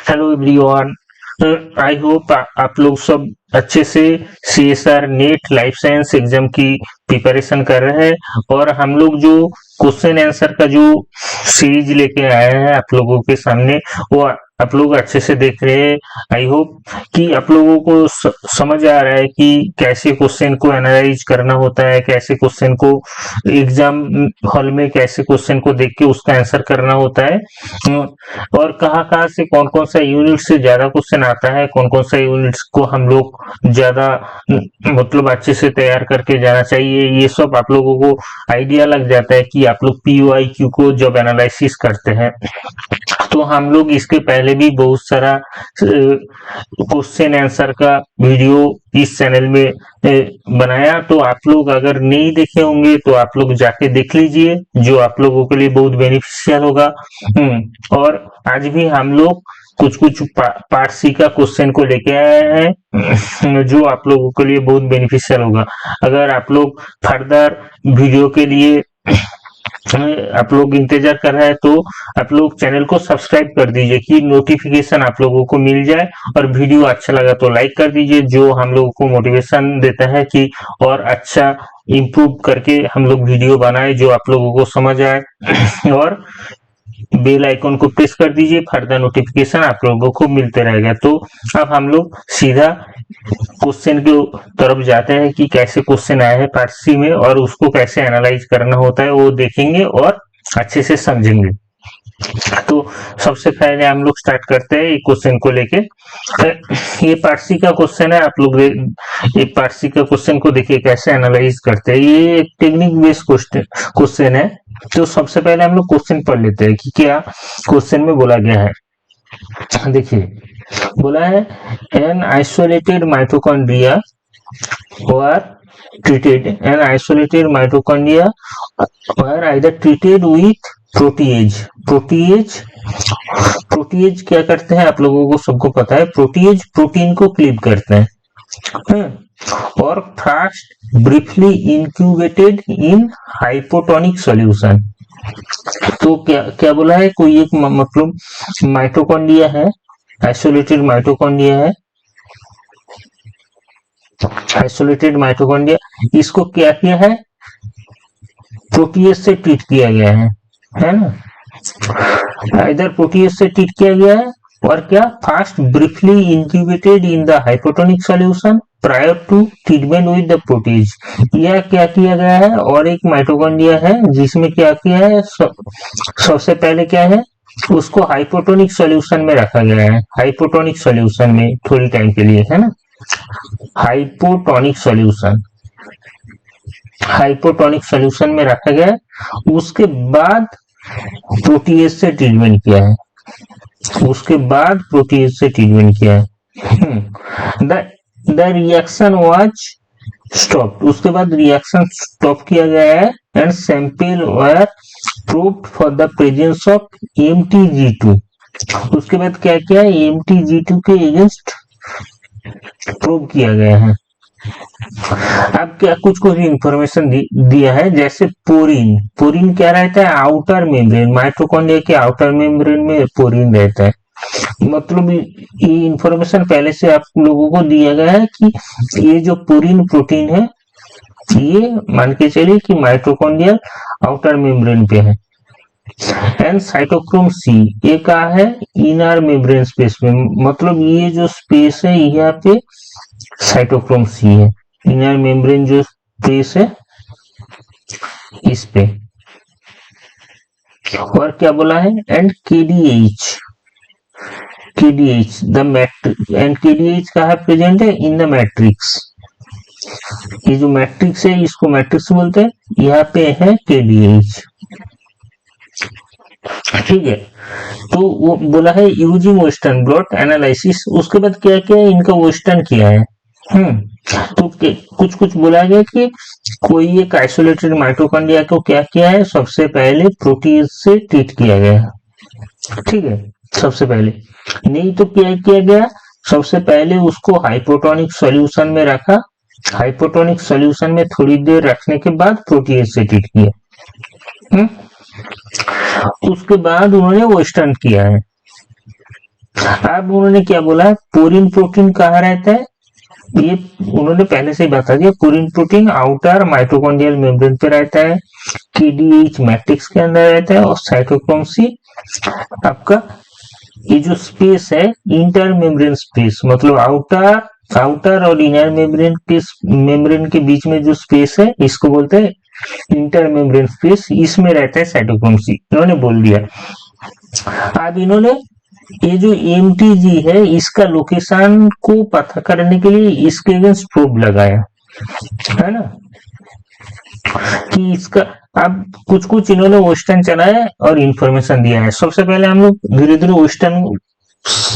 Hello everyone. आई hope आप लोग सब अच्छे से CSR net life science exam की प्रिपरेशन कर रहे हैं और हम लोग जो क्वेश्चन आंसर का जो सीरीज लेके आए हैं आप लोगों के सामने वो आप लोग अच्छे से देख रहे हैं। आई होप कि आप लोगों को समझ आ रहा है कि कैसे क्वेश्चन को एनालाइज करना होता है, कैसे क्वेश्चन को एग्जाम हॉल में कैसे क्वेश्चन को देख के उसका आंसर करना होता है और कहाँ-कहाँ से कौन-कौन सा यूनिट से ज्यादा क्वेश्चन आता है, कौन-कौन सा यूनिट्स को हम लोग ज्यादा मतलब अच्छे से तैयार करके जाना चाहिए, ये सब आप लोगों को आइडिया लग जाता है कि आप लोग पीओआईक्यू को जब एनालिसिस करते हैं तो हम लोग इसके पहले भी बहुत सारा क्वेश्चन आंसर का वीडियो इस चैनल में बनाया, तो आप लोग अगर नहीं देखे होंगे तो आप लोग जाके देख लीजिए, जो आप लोगों के लिए बहुत बेनिफिशियल होगा। और आज भी हम लोग कुछ कुछ पार्ट सी का क्वेश्चन को लेके आए हैं जो आप लोगों के लिए बहुत बेनिफिशियल होगा। अगर आप लोग फर्दर वीडियो के लिए आप लोग इंतजार कर रहे हैं तो आप लोग चैनल को सब्सक्राइब कर दीजिए कि नोटिफिकेशन आप लोगों को मिल जाए, और वीडियो अच्छा लगा तो लाइक कर दीजिए, जो हम लोगों को मोटिवेशन देता है कि और अच्छा इम्प्रूव करके हम लोग वीडियो बनाए जो आप लोगों को समझ आए। और बेल आइकन को प्रेस कर दीजिए, फर्दर नोटिफिकेशन आप लोगों को मिलते रहेगा। तो अब हम लोग सीधा क्वेश्चन की तरफ जाते हैं कि कैसे क्वेश्चन आया है पार्ट सी में और उसको कैसे एनालाइज करना होता है वो देखेंगे और अच्छे से समझेंगे। तो सबसे पहले हम लोग स्टार्ट करते हैं क्वेश्चन को लेके। ये पार्ट सी का क्वेश्चन है, आप लोग ये पार्ट सी का क्वेश्चन को देखिए कैसे एनालाइज करते हैं। ये एक टेक्निक बेस्ड क्वेश्चन है। तो सबसे पहले हम लोग क्वेश्चन पढ़ लेते हैं कि क्या क्वेश्चन में बोला गया है। देखिए बोला है an isolated mitochondria were treated an isolated mitochondria were either treated with protease क्या करते हैं आप लोगों को सबको पता है, प्रोटीएज प्रोटीन को क्लीव करते हैं और फास्ट ब्रीफली इंक्यूबेटेड इन हाइपोटोनिक सॉल्यूशन। तो क्या क्या बोला है, कोई एक मतलब माइटोकॉन्ड्रिया है, आइसोलेटेड माइटोकॉन्ड्रिया है, आइसोलेटेड माइटोकॉन्ड्रिया, इसको क्या किया है, प्रोटीएज से ट्रीट किया गया है ना। इधर प्रोटीएज से ट्रीट किया गया है और क्या fast briefly incubated in the hypotonic solution prior to treatment with the protease. यह क्या किया गया है, और एक माइटोकॉन्ड्रिया है जिसमें क्या किया है, सबसे पहले क्या है, उसको हाइपोटोनिक सॉल्यूशन में रखा गया है, हाइपोटोनिक सॉल्यूशन में थोड़ी टाइम के लिए, है ना, हाइपोटोनिक सॉल्यूशन, हाइपोटोनिक सॉल्यूशन में रखा गया है। उसके बाद प्रोटीएज से ट्रीटमेंट किया है, उसके बाद प्रोटीएज से ट्रीटमेंट किया है। द रिएक्शन वाज स्टॉप, उसके बाद रिएक्शन स्टॉप किया गया है and sample were proved for the presence of MTG2। उसके बाद क्या किया है, MTG2 के अगेंस्ट प्रूव किया गया है। अब क्या कुछ कुछ इंफॉर्मेशन दिया है, जैसे पोरिन, पोरिन क्या रहता है, आउटर मेम्ब्रेन, माइटोकॉन्ड्रिया के आउटर मेम्ब्रेन में पोरिन रहता है। मतलब ये इंफॉर्मेशन पहले से आप लोगों को दिया गया है कि ये जो पोरिन प्रोटीन है ये मान के चलिए कि माइटोकॉन्ड्रियल आउटर मेम्ब्रेन पे है। एंड साइटोक्रोम सी ये कहा है, इनर मेम्ब्रेन स्पेस में, मतलब ये जो स्पेस है यहाँ पे साइटोक्रोम सी है, इनर मेम्ब्रेन जो स्पेस है इस पे। और क्या बोला है, and KDH the matrix, and KDH कहा प्रेजेंट है इन द मैट्रिक्स, ये जो मैट्रिक्स है इसको मैट्रिक्स बोलते हैं, यहाँ पे है KDH, ठीक है। तो वो बोला है यूजिंग वेस्टर्न ब्लॉट एनालिसिस, उसके बाद क्या किया है, इनका वेस्टर्न किया है। तो कुछ कुछ बोला गया कि कोई एक आइसोलेटेड माइटोकॉन्ड्रिया को क्या किया है, सबसे पहले प्रोटीज से ट्रीट किया गया, ठीक है, सबसे पहले। नहीं तो क्या किया गया, सबसे पहले उसको हाइपोटोनिक सॉल्यूशन में रखा, हाइपोटोनिक सॉल्यूशन में थोड़ी देर रखने के बाद प्रोटीज से ट्रीट किया। उसके बाद उन्होंने वेस्टर्न किया है। अब उन्होंने क्या बोला, पोरिन प्रोटीन कहाँ रहता है, ये उन्होंने पहले से ही बता दिया। Porin protein outer mitochondrial membrane पे रहता है, केडीएच मैट्रिक्स के अंदर रहता है, और साइटोक्रोम सी आपका ये जो स्पेस है इंटर मेम्ब्रेन स्पेस, मतलब आउटर और इनर मेम्ब्रेन के बीच में जो स्पेस है इसको बोलते हैं इंटर मेम्ब्रेन स्पेस, इसमें रहता है साइटोक्रोम सी, इन्होंने बोल दिया। अब इन्होंने ये जो एमटीजी है इसका लोकेशन को पता करने के लिए इसके अगेंस्ट प्रोब लगाया है ना, कि इसका अब कुछ कुछ इन्होंने वेस्टर्न चलाया और इंफॉर्मेशन दिया है। सबसे पहले हम लोग धीरे धीरे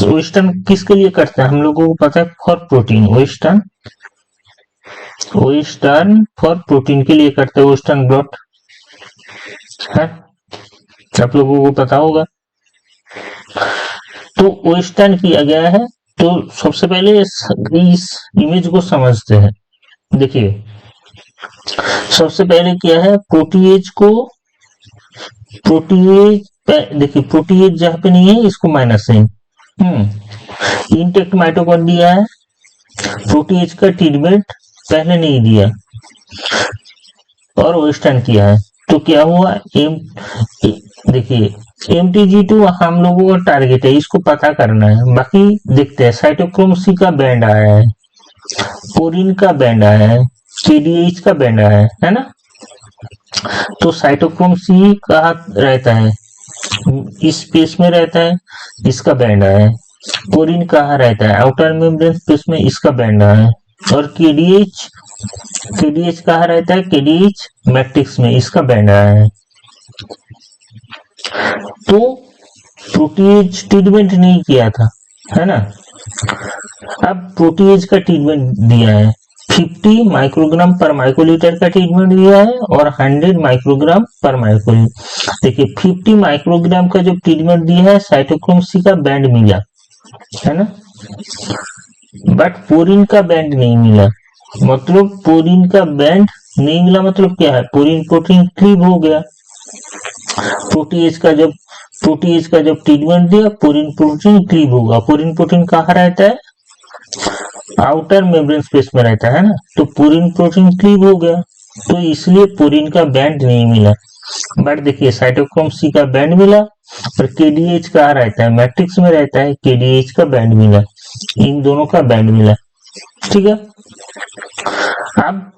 वेस्टर्न किसके लिए करते हैं, हम लोगों को पता है for protein, western for protein के लिए करते हैं, वेस्टर्न ब्लॉट है, आप लोगों को पता होगा। तो वेस्टर्न किया गया है। तो सबसे पहले इस इमेज को समझते हैं। देखिए सबसे पहले क्या है, प्रोटीएज देखिए प्रोटीएज जहां पे नहीं है इसको माइनस है, इंटेक्ट माइटोकॉन्ड्रिया है, प्रोटीएज का ट्रीटमेंट पहले नहीं दिया और वेस्टर्न किया है। तो क्या हुआ, देखिए MTG2 हम लोगों का टारगेट है, इसको पता करना है। बाकी देखते हैं, साइटोक्रोम सी का बैंड आया है, पोरिन का बैंड आया है, KDH का बैंड आया है ना। तो साइटोक्रोम सी कहाँ रहता है, इस स्पेस में रहता है, इसका बैंड आया है। पोरिन कहाँ रहता है, आउटर मेम्ब्रेन स्पेस में, इसका बैंड आया है। और KDH कहाँ रहता है, KDH मैट्रिक्स में, इसका बैंड आया है। तो प्रोटीएज ट्रीटमेंट नहीं किया था है ना, अब प्रोटीएज का ट्रीटमेंट दिया है, 50 माइक्रोग्राम पर माइक्रोलीटर का ट्रीटमेंट दिया है और 100 माइक्रोग्राम पर माइक्रोलीटर। देखिए 50 माइक्रोग्राम का जो ट्रीटमेंट दिया है, साइटोक्रोम सी का बैंड मिला है ना, बट पोरिन का बैंड नहीं मिला। मतलब पोरिन का बैंड नहीं मिला मतलब क्या है, पोरिन प्रोटीन क्लीव हो गया। प्रोटीएज का जब ट्रीटमेंट दिया, पोरिन प्रोटीन क्लीव होगा। पोरिन प्रोटीन कहाँ रहता है, आउटर मेम्ब्रेन स्पेस में रहता है ना, तो पोरिन प्रोटीन क्लीव हो गया, तो इसलिए पोरिन का बैंड नहीं मिला। बट देखिए साइटोक्रोम सी का बैंड मिला और KDH कहाँ रहता है, मैट्रिक्स में रहता है, KDH का बैंड मिला, इन दोनों का बैंड मिला। ठीक है, अब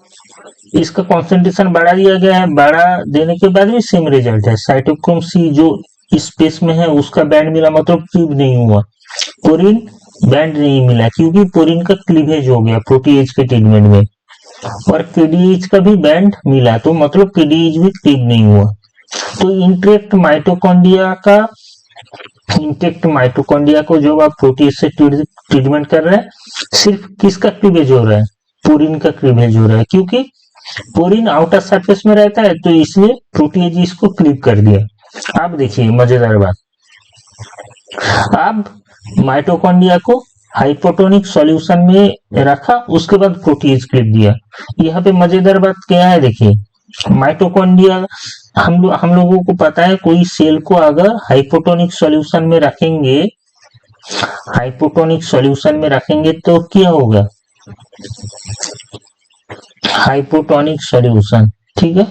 इसका कॉन्सेंट्रेशन बढ़ा दिया गया है, बढ़ा देने के बाद भी सेम रिजल्ट है। साइटोक्रोम सी जो स्पेस में है उसका बैंड मिला, मतलब क्लीव नहीं हुआ। पोरिन बैंड नहीं मिला क्योंकि पोरिन का क्लीवेज हो गया प्रोटीएज के ट्रीटमेंट में, और KDH का भी बैंड मिला, तो मतलब KDH भी क्लीव नहीं हुआ। तो इंटेक्ट माइटोकॉन्ड्रिया को जब आप प्रोटीएज से ट्रीटमेंट कर रहे हैं, सिर्फ किसका क्लीवेज हो रहा है, पोरिन का क्लीवेज हो रहा है, क्योंकि पोरिन आउटर सरफेस में रहता है, तो इसलिए प्रोटीएज इसको क्लीव कर दिया। अब देखिए मजेदार बात, अब माइटोकॉन्ड्रिया को हाइपोटोनिक सॉल्यूशन में रखा, उसके बाद प्रोटीएज क्लीव दिया। यहाँ पे मजेदार बात क्या है, देखिए माइटोकॉन्ड्रिया हम लोगों को पता है, कोई सेल को अगर हाइपोटोनिक सॉल्यूशन में रखेंगे तो क्या होगा, हाइपोटोनिक सॉल्यूशन, ठीक है,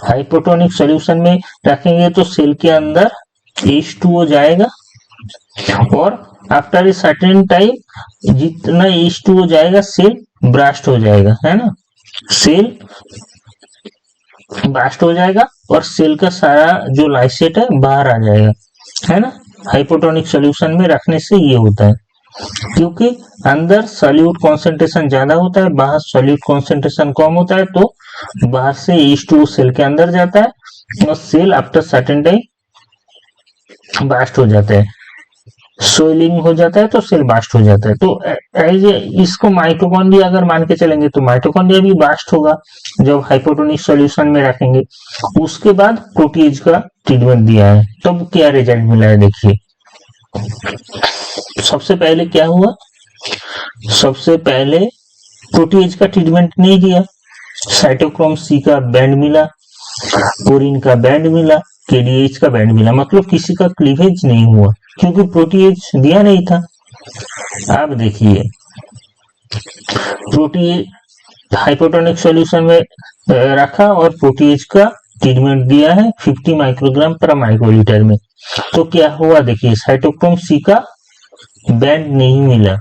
हाइपोटोनिक सॉल्यूशन में रखेंगे तो सेल के अंदर H2O जाएगा, और आफ्टर ए सर्टेन टाइम जितना H2O जाएगा सेल ब्रास्ट हो जाएगा, है ना, सेल ब्रास्ट हो जाएगा और सेल का सारा जो लाइसेट है बाहर आ जाएगा, है ना। हाइपोटोनिक सॉल्यूशन में रखने से ये होता है, क्योंकि अंदर सॉल्यूट कॉन्सेंट्रेशन ज्यादा होता है, बाहर सॉल्यूट कॉन्सेंट्रेशन कम होता है, तो बाहर से H2O सेल के अंदर जाता है और cell after certain time burst हो जाता है, सोइलिंग हो जाता है, तो सेल बास्ट हो जाता है। तो इसको माइटोकॉन्ड्रिया अगर मान के चलेंगे तो माइटोकॉन्ड्रिया भी बास्ट होगा जब हाइपोटोनिक सॉल्यूशन में रखेंगे। उसके बाद प्रोटीएज का ट्रीटमेंट दिया है, तब तो क्या रिजल्ट मिला है, देखिए सबसे पहले क्या हुआ, सबसे पहले प्रोटीएज का ट्रीटमेंट नहीं दिया, साइटोक्रोम सी का बैंड मिला, पोरिन का बैंड मिला, KDH का बैंड मिला, मतलब किसी का क्लीवेज नहीं हुआ। क्योंकि प्रोटीएज दिया नहीं था। अब देखिए प्रोटीएज हाइपोटोनिक सॉल्यूशन में रखा और प्रोटीएज का ट्रीटमेंट दिया है 50 माइक्रोग्राम पर माइक्रोलीटर में। तो क्या हुआ देखिए, साइटोक्रोम सी का बैंड नहीं मिला।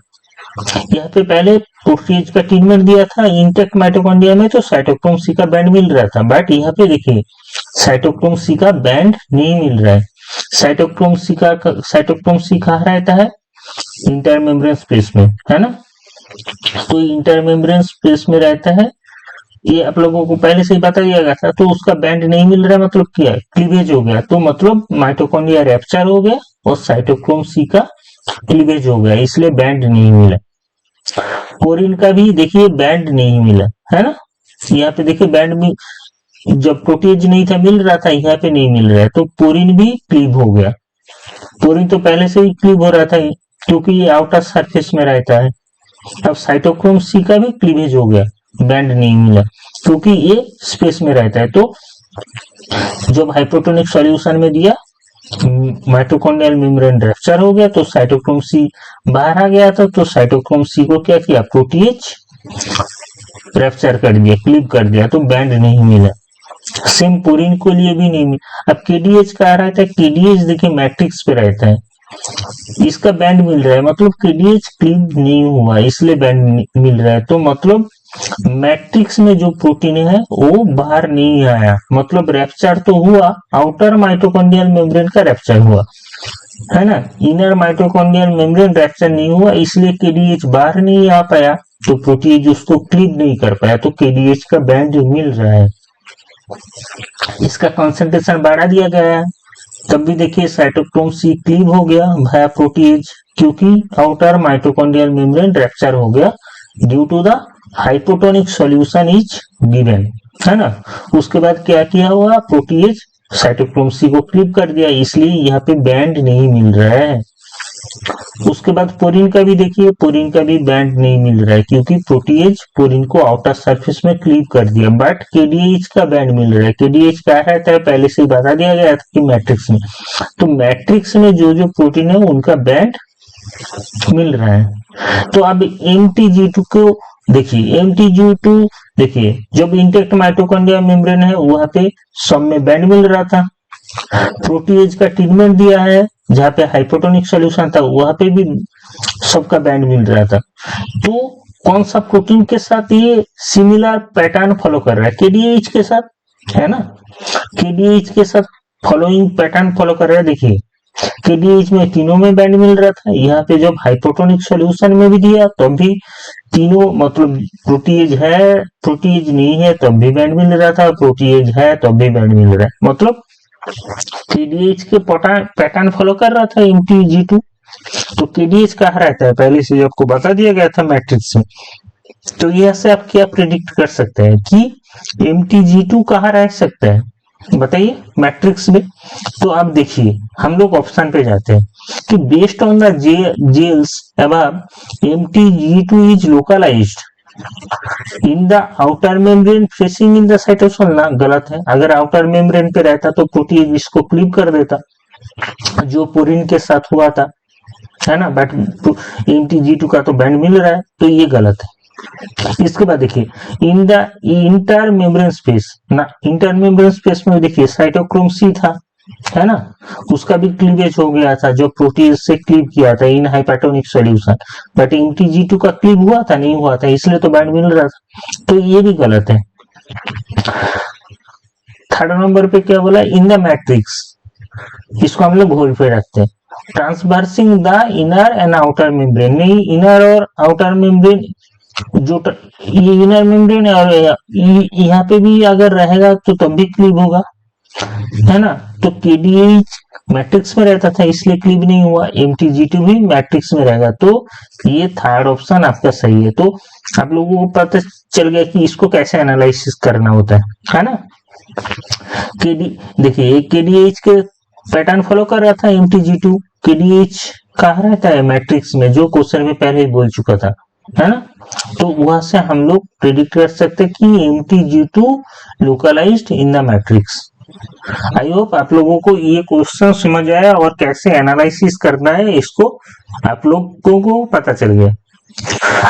यहाँ पे पहले प्रोटीएज का ट्रीटमेंट दिया था इंटेक्ट माइटोकॉन्ड्रिया में, तो साइटोक्रोम सी का बैंड मिल रहा था, बट यहाँ पे देखिए साइटोक्रोम सी का बैंड नहीं मिल रहा है। साइटोक्रोम सी कहाँ रहता है, इंटरमेम्ब्रेन स्पेस में, है ना। तो इंटरमेम्ब्रेन स्पेस में रहता है, ये आप लोगों को पहले से ही बता दिया गया था। तो उसका बैंड नहीं मिल रहा, मतलब क्या है, क्लीवेज हो गया। तो मतलब माइटोकॉन्ड्रिया रैप्चर हो गया और साइटोक्रोम सी का क्लीवेज हो गया, इसलिए बैंड नहीं मिला। पोरिन का भी देखिए बैंड नहीं मिला, है ना। यहाँ पे देखिए बैंड में जब प्रोटीज नहीं था मिल रहा था, यहाँ पे नहीं मिल रहा है, तो पोरिन भी क्लीव हो गया। पोरिन तो पहले से ही क्लीव हो रहा था क्योंकि ये आउटर सरफेस में रहता है। अब साइटोक्रोम सी का भी क्लीवेज हो गया, बैंड नहीं मिला क्योंकि ये स्पेस में रहता है। तो जब हाइपोटोनिक सॉल्यूशन में दिया माइटोकॉन्ड्रियल मेम्ब्रेन रप्चर हो गया, तो साइटोक्रोम सी बाहर आ गया था। तो साइटोक्रोम सी को क्या किया, प्रोटीएज रप्चर कर दिया, क्लीव कर दिया, तो बैंड नहीं मिला। सेम पोरिन को लिए भी नहीं मिला। अब केडीएच कहाँ रहता है, केडीएच देखिए मैट्रिक्स पे रहता है, इसका बैंड मिल रहा है, मतलब केडीएच क्लीव नहीं हुआ इसलिए बैंड मिल रहा है। तो मतलब मैट्रिक्स में जो प्रोटीन है वो बाहर नहीं आया, मतलब रैप्चर तो हुआ, आउटर माइटोकॉन्ड्रियल मेम्ब्रेन का रैप्चर हुआ, है ना। इनर माइटोकॉन्ड्रियल मेम्ब्रेन रैप्चर नहीं हुआ, इसलिए केडीएच बाहर नहीं आ पाया, तो प्रोटीन उसको क्लीव नहीं कर पाया, तो केडीएच का बैंड मिल रहा है। इसका कॉन्सेंट्रेशन बढ़ा दिया गया है, तब भी देखिए साइटोक्रोम सी क्लीव हो गया भाया प्रोटीज, क्योंकि आउटर माइटोकॉन्ड्रियल मेम्ब्रेन रैप्चर हो गया due to the hypotonic solution is given, है ना। उसके बाद क्या किया हुआ, प्रोटीज साइटोक्रोम सी को क्लीव कर दिया, इसलिए यहाँ पे बैंड नहीं मिल रहा है। उसके बाद पोरिन का भी देखिए, पोरिन का भी बैंड नहीं मिल रहा है क्योंकि प्रोटीएज पोरिन को आउटर सरफेस में क्लीव कर दिया, बट केडीएच का बैंड मिल रहा है। केडीएच क्या रहता है, पहले से ही बता दिया गया था कि मैट्रिक्स में, तो मैट्रिक्स में जो जो प्रोटीन है उनका बैंड मिल रहा है। तो अब MTG2 को देखिए, MTG2 देखिए जब इंटेक्ट माइटोकॉन्ड्रिया मेम्ब्रेन है वहां पे सब में बैंड मिल रहा था। प्रोटीएज का ट्रीटमेंट दिया है जहाँ पे हाइपोटोनिक सॉल्यूशन था, वहां पे भी सबका बैंड मिल रहा था। तो कौन सा प्रोटीन के साथ ये सिमिलर पैटर्न फॉलो कर रहा है, केडीएच के साथ, है ना। केडीएच के साथ फॉलोइंग पैटर्न फॉलो कर रहा है। देखिए केडीएच में तीनों में बैंड मिल रहा था, यहाँ पे जब हाइपोटोनिक सॉल्यूशन में भी दिया तब भी तीनों, मतलब प्रोटीएज है प्रोटीएज नहीं है तब भी बैंड मिल रहा था, प्रोटीएज है तब भी बैंड मिल रहा है, मतलब केडीएच के पैटर्न फॉलो कर रहा था MTG2। तो केडीएच कहाँ रहता है, पहले से आपको बता दिया गया था मैट्रिक्स में। तो यह से आप क्या प्रिडिक्ट कर सकते हैं कि MTG2 कहाँ रह सकता है, बताइए मैट्रिक्स में। तो आप देखिए हम लोग ऑप्शन पे जाते हैं कि based on the gels above MTG2 is localized in the outer membrane facing in the cytosol, ना गलत है। अगर आउटर मेम्ब्रेन पे रहता तो प्रोटीन इसको क्लीव कर देता, जो पोरिन के साथ हुआ था, है ना। बट MTG2 का तो बैंड मिल रहा है, तो ये गलत है। इसके बाद देखिए in the inter membrane space, ना इंटर मेम्ब्रेन स्पेस में देखिए साइटोक्रोम सी था, है ना, उसका भी क्लीवेज हो गया था जो प्रोटीन से क्लीव किया था इन हाइपोटोनिक सॉल्यूशन, बट MTG2 का क्लीव हुआ था, नहीं हुआ था, इसलिए तो बैंड मिल रहा था, तो ये भी गलत है। थर्ड नंबर पे क्या बोला, इन द मैट्रिक्स, इसको हम लोग होल्ड पे रखते हैं। Transversing the inner and outer membrane, नहीं इनर और आउटर मेम्ब्रेन, जो ये इनर मेम्ब्रेन और यहाँ पे भी अगर रहेगा तो तब भी क्लीव होगा, है ना। तो केडीएच मैट्रिक्स में रहता था इसलिए क्लीव नहीं हुआ, MTG2 भी मैट्रिक्स में रहेगा, तो ये थर्ड ऑप्शन आपका सही है। तो आप लोगों को पता चल गया कि इसको कैसे एनालिसिस करना होता है ना। देखिए केडीएच के पैटर्न फॉलो कर रहा था MTG2, केडीएच कहाँ रहता है मैट्रिक्स में, जो क्वेश्चन में पहले ही बोल चुका था, है ना। तो वहां से हम लोग प्रेडिक्ट कर सकते हैं कि MTG2 localized in the matrix. I hope आप लोगों को ये क्वेश्चन समझ आया और कैसे एनालिसिस करना है इसको आप लोगों को पता चल गया।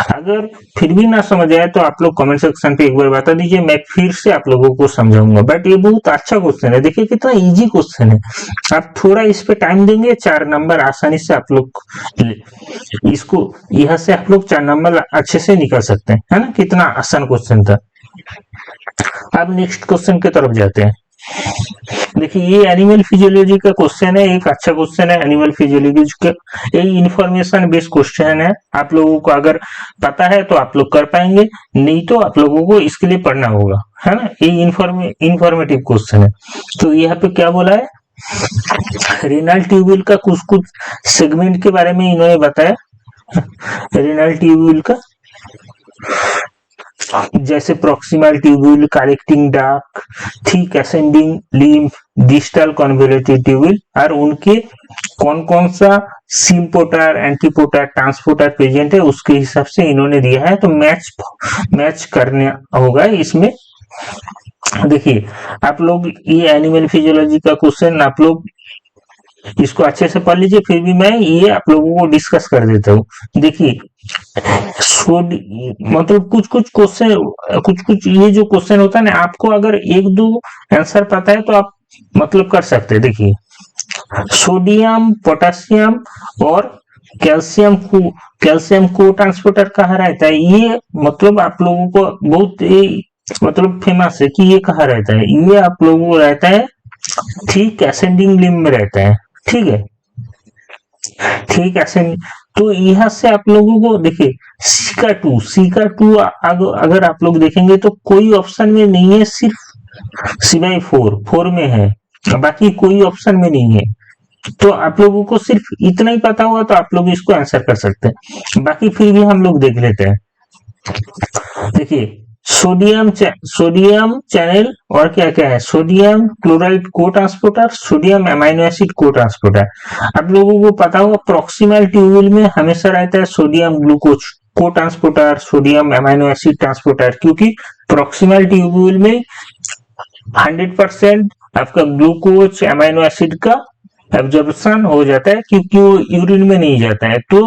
अगर फिर भी ना समझ आए तो आप लोग कमेंट सेक्शन पे एक बार बता दीजिए, मैं फिर से आप लोगों को समझाऊंगा। बट ये बहुत अच्छा क्वेश्चन है, देखिए कितना इजी क्वेश्चन है। आप थोड़ा इस पे टाइम देंगे 4 नंबर आसानी से आप लोग इसको यहाँ से आप लोग 4 नंबर अच्छे से निकल सकते हैं, है ना। कितना आसान क्वेश्चन था। अब नेक्स्ट क्वेश्चन की तरफ जाते हैं। देखिए ये एनिमल फिजियोलॉजी का क्वेश्चन है, एक अच्छा क्वेश्चन है एनिमल फिजियोलॉजी का। ये इंफॉर्मेशन बेस्ड क्वेश्चन है, आप लोगों को अगर पता है तो आप लोग कर पाएंगे, नहीं तो आप लोगों को इसके लिए पढ़ना होगा, है ना। ये इंफॉर्मेटिव क्वेश्चन है। तो यहाँ पे क्या बोला है, रेनल ट्यूब्यूल का कुछ कुछ सेगमेंट के बारे में इन्होंने बताया। रेनल ट्यूब्यूल का जैसे proximal tubule, collecting duct, thick ascending lymph, distal convoluted tubule और उनके कौन कौन सा सिम्पोटर, एंटीपोटर, ट्रांसपोर्टर प्रेजेंट है उसके हिसाब से इन्होंने दिया है। तो मैच करना होगा इसमें। देखिए आप लोग ये एनिमल फिजियोलॉजी का क्वेश्चन आप लोग इसको अच्छे से पढ़ लीजिए, फिर भी मैं ये आप लोगों को डिस्कस कर देता हूँ। देखिए मतलब कुछ कुछ ये जो क्वेश्चन होता है ना, आपको अगर एक दो आंसर पता है तो आप मतलब कर सकते हैं। देखिए सोडियम, पोटेशियम और कैल्शियम को ट्रांसपोर्टर कहाँ रहता है, ये मतलब आप लोगों को बहुत मतलब फेमस है कि ये कहाँ रहता है। ये आप लोगों को रहता है ठीक असेंडिंग लिम्ब में रहता है, ठीक है। ठीक असेंडिंग, तो यहाँ से आप लोगों को देखिए सीका टू अगर आप लोग देखेंगे तो कोई ऑप्शन में नहीं है, सिर्फ सिवाय फोर में है, बाकी कोई ऑप्शन में नहीं है। तो आप लोगों को सिर्फ इतना ही पता हुआ तो आप लोग इसको आंसर कर सकते हैं, बाकी फिर भी हम लोग देख लेते हैं। देखिए सोडियम चैनल और क्या क्या है, सोडियम क्लोराइड को ट्रांसपोर्टर, सोडियम अमाइनो एसिड को ट्रांसपोर्टर। आप लोगों को पता होगा प्रॉक्सिमल ट्यूब्यूल में हमेशा रहता है सोडियम ग्लूकोज को transporter, sodium amino acid transporter, क्योंकि प्रॉक्सिमल ट्यूब्यूल में 100% आपका ग्लूकोज अमाइनो एसिड का एब्जॉर्प्शन हो जाता है, क्योंकि वो यूरिन में नहीं जाता है। तो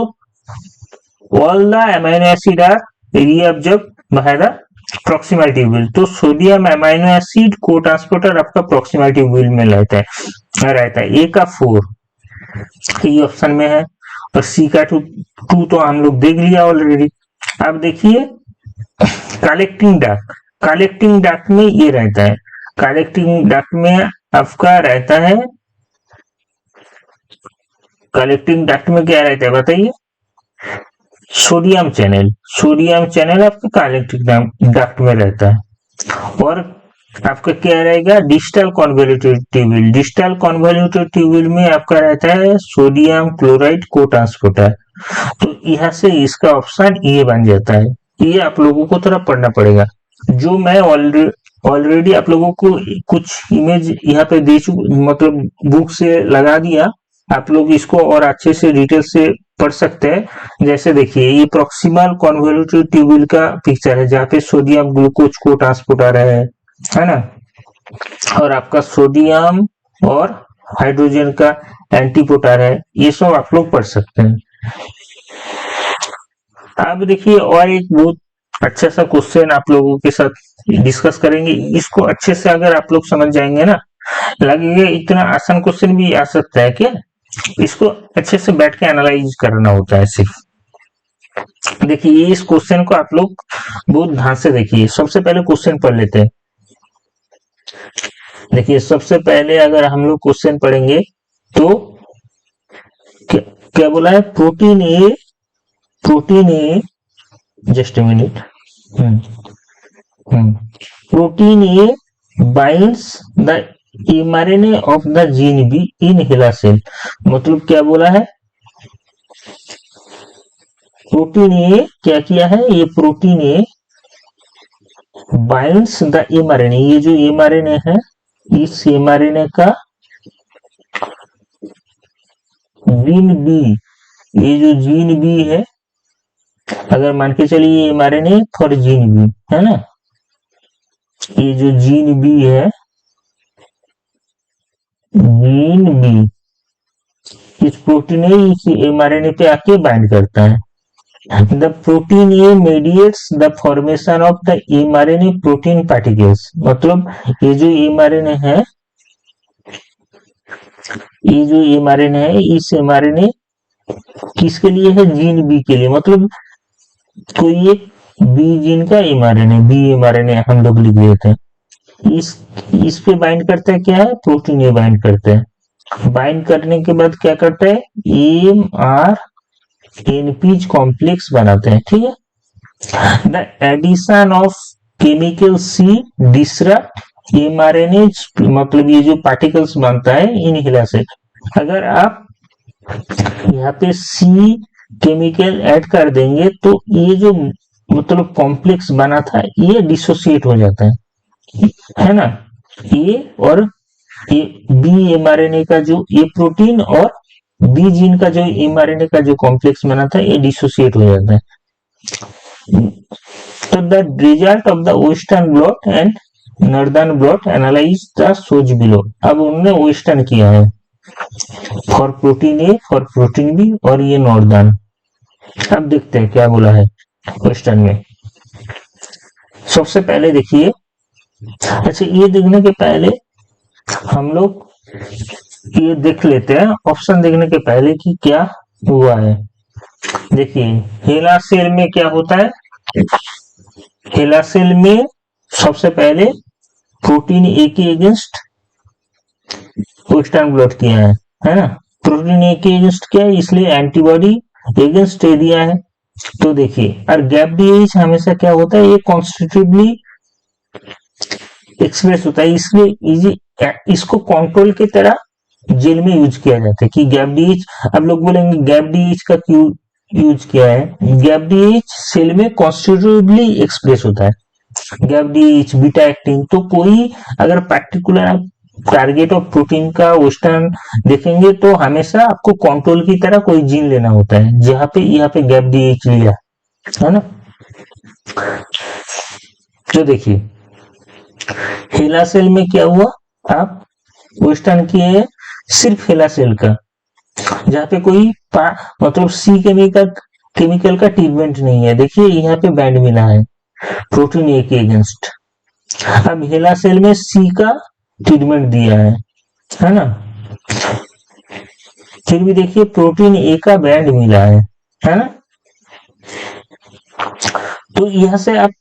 all the amino acid are reabsorbed by the proximal tubule. तो sodium amino acid cotransporter आपका प्रॉक्सिमल ट्यूब्यूल में रहता है। ए का 4 ये ऑप्शन में है, और सी का 2 तो हम लोग देख लिया ऑलरेडी। अब देखिए कलेक्टिंग डक्ट में ये रहता है, कलेक्टिंग डक्ट में आपका रहता है, कलेक्टिंग डक्ट में क्या रहता है बताइए, सोडियम चैनल आपका कलेक्टिंग डक्ट में रहता है। और आपका क्या रहेगा, डिस्टल कन्वोल्यूटेड ट्यूब्यूल में आपका रहता है सोडियम क्लोराइड को ट्रांसपोर्टर। तो यहाँ से इसका ऑप्शन ये बन जाता है। ये आप लोगों को थोड़ा पढ़ना पड़ेगा, जो मैं ऑलरेडी आप लोगों को कुछ इमेज यहाँ पे दे मतलब बुक से लगा दिया, आप लोग इसको और अच्छे से डिटेल से पढ़ सकते हैं। जैसे देखिए ये प्रॉक्सिमल कन्वोल्यूटेड ट्यूब्यूल का पिक्चर है, जहाँ पे सोडियम ग्लूकोज को ट्रांसपोर्टर है ना, और आपका सोडियम और हाइड्रोजन का एंटीपोटर है। ये सब आप लोग पढ़ सकते हैं। अब देखिए और एक बहुत अच्छा सा क्वेश्चन आप लोगों के साथ डिस्कस करेंगे। इसको अच्छे से अगर आप लोग समझ जाएंगे ना, लगेगा इतना आसान क्वेश्चन भी आ सकता है क्या। इसको अच्छे से बैठ के एनालाइज करना होता है सिर्फ। देखिए इस क्वेश्चन को आप लोग बहुत ध्यान से देखिए। सबसे पहले क्वेश्चन पढ़ लेते हैं। देखिए सबसे पहले अगर हम लोग क्वेश्चन पढ़ेंगे तो क्या बोला है, protein A just a minute, protein A binds the mRNA of the gene B in HeLa cell. मतलब क्या बोला है, प्रोटीन ए क्या किया है, ये protein A binds the mRNA, ये जो mRNA है इस mRNA का जीन बी, ये जो जीन बी है, अगर मान के चलिए mRNA फॉर जीन बी है ना, ये जो जीन बी है जीन बी इस प्रोटीन ए इस mRNA पे आके बाइंड करता है. The protein A mediates the formation of the mRNA protein particles. मतलब ये जो mRNA है, ये जो mRNA है, इस mRNA किसके लिए है? जीन बी के लिए. मतलब कोई एक बी जीन का mRNA, बी mRNA हम लोग लिख देते हैं. इस पे बाइंड करता है क्या है? प्रोटीन ए बाइंड करता है. बाइंड करने के बाद क्या करता है? एम आर एनपीज कॉम्प्लेक्स बनाते हैं. ठीक है. The addition of chemical C disrupt mRNA, मतलब ये जो पार्टिकल्स बनता है इनहिला से. अगर आप यहाँ पे C केमिकल ऐड कर देंगे तो ये जो मतलब कॉम्प्लेक्स बना था ये डिसोसिएट हो जाता है ना. ये और ये बी mRNA का जो ये प्रोटीन और बी जीन का जो mRNA का जो कॉम्प्लेक्स बना था ये डिसोसिएट हो जाता है. So the result of the western blot and northern blot analyze the shows below. अब उन्होंने वेस्टर्न किया है for protein A, for protein B और ये नॉर्दर्न. अब देखते हैं क्या बोला है वेस्टर्न में. सबसे पहले देखिए, अच्छा ये देखने के पहले हम लोग ये देख लेते हैं ऑप्शन देखने के पहले कि क्या हुआ है. देखिए हेला सेल में क्या होता है. हेला सेल में सबसे पहले प्रोटीन ए के अगेंस्ट वेस्टर्न ब्लॉट किया है ना. प्रोटीन ए के अगेंस्ट किया है इसलिए एंटीबॉडी अगेंस्ट ए दिया है. तो देखिए और गैप डीएच हमेशा क्या होता है? ये कॉन्स्टिट्यूटिवली एक्सप्रेस होता है, इसलिए इसको कंट्रोल की तरह जेल में यूज किया जाता है कि गैप डीएच. अब लोग बोलेंगे गैप डीएच का क्यों यूज किया है? गैप डीएच सेल में कॉन्स्टिट्यूटिवली एक्सप्रेस होता है. GAPDH, beta actin. तो कोई अगर पर्टिकुलर टारगेट ऑफ प्रोटीन का वेस्टर्न देखेंगे तो हमेशा आपको कंट्रोल की तरह कोई जीन लेना होता है. जहां पे यहाँ पे गैप डीएच लिया है ना. तो देखिए हेला सेल में क्या हुआ, आप वेस्टर्न किए सिर्फ हेला सेल का, जहाँ पे कोई मतलब सी केमिकल का ट्रीटमेंट नहीं है. देखिए यहाँ पे बैंड मिला है प्रोटीन ए के अगेंस्ट. अब हेला सेल में सी का ट्रीटमेंट दिया है ना. फिर भी देखिए प्रोटीन ए का बैंड मिला है ना. तो यहाँ से आप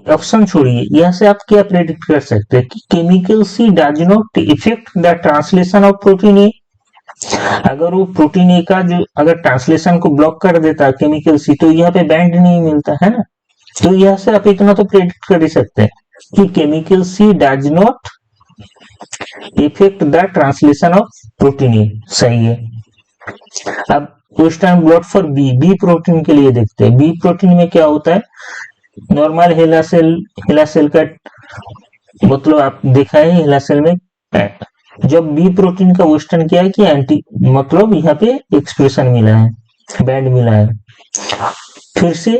ऑप्शन छोड़िए, यहाँ से आप क्या प्रेडिक्ट कर सकते हैं कि chemical C does not affect the translation of protein A. अगर वो प्रोटीन ए का जो अगर ट्रांसलेशन को ब्लॉक कर देता केमिकल सी तो यहाँ पे बैंड नहीं मिलता है ना. तो यहाँ से आप इतना तो प्रेडिक्ट कर ही सकते हैं कि chemical C does not affect the translation of protein A. सही है. अब western blot for B protein के लिए देखते हैं. बी प्रोटीन में क्या होता है? नॉर्मल हेला सेल का मतलब आप देखा है हेला सेल में जब बी प्रोटीन का वेस्टर्न किया है कि एंटी मतलब यहाँ पे एक्सप्रेशन मिला है, बैंड मिला है. फिर से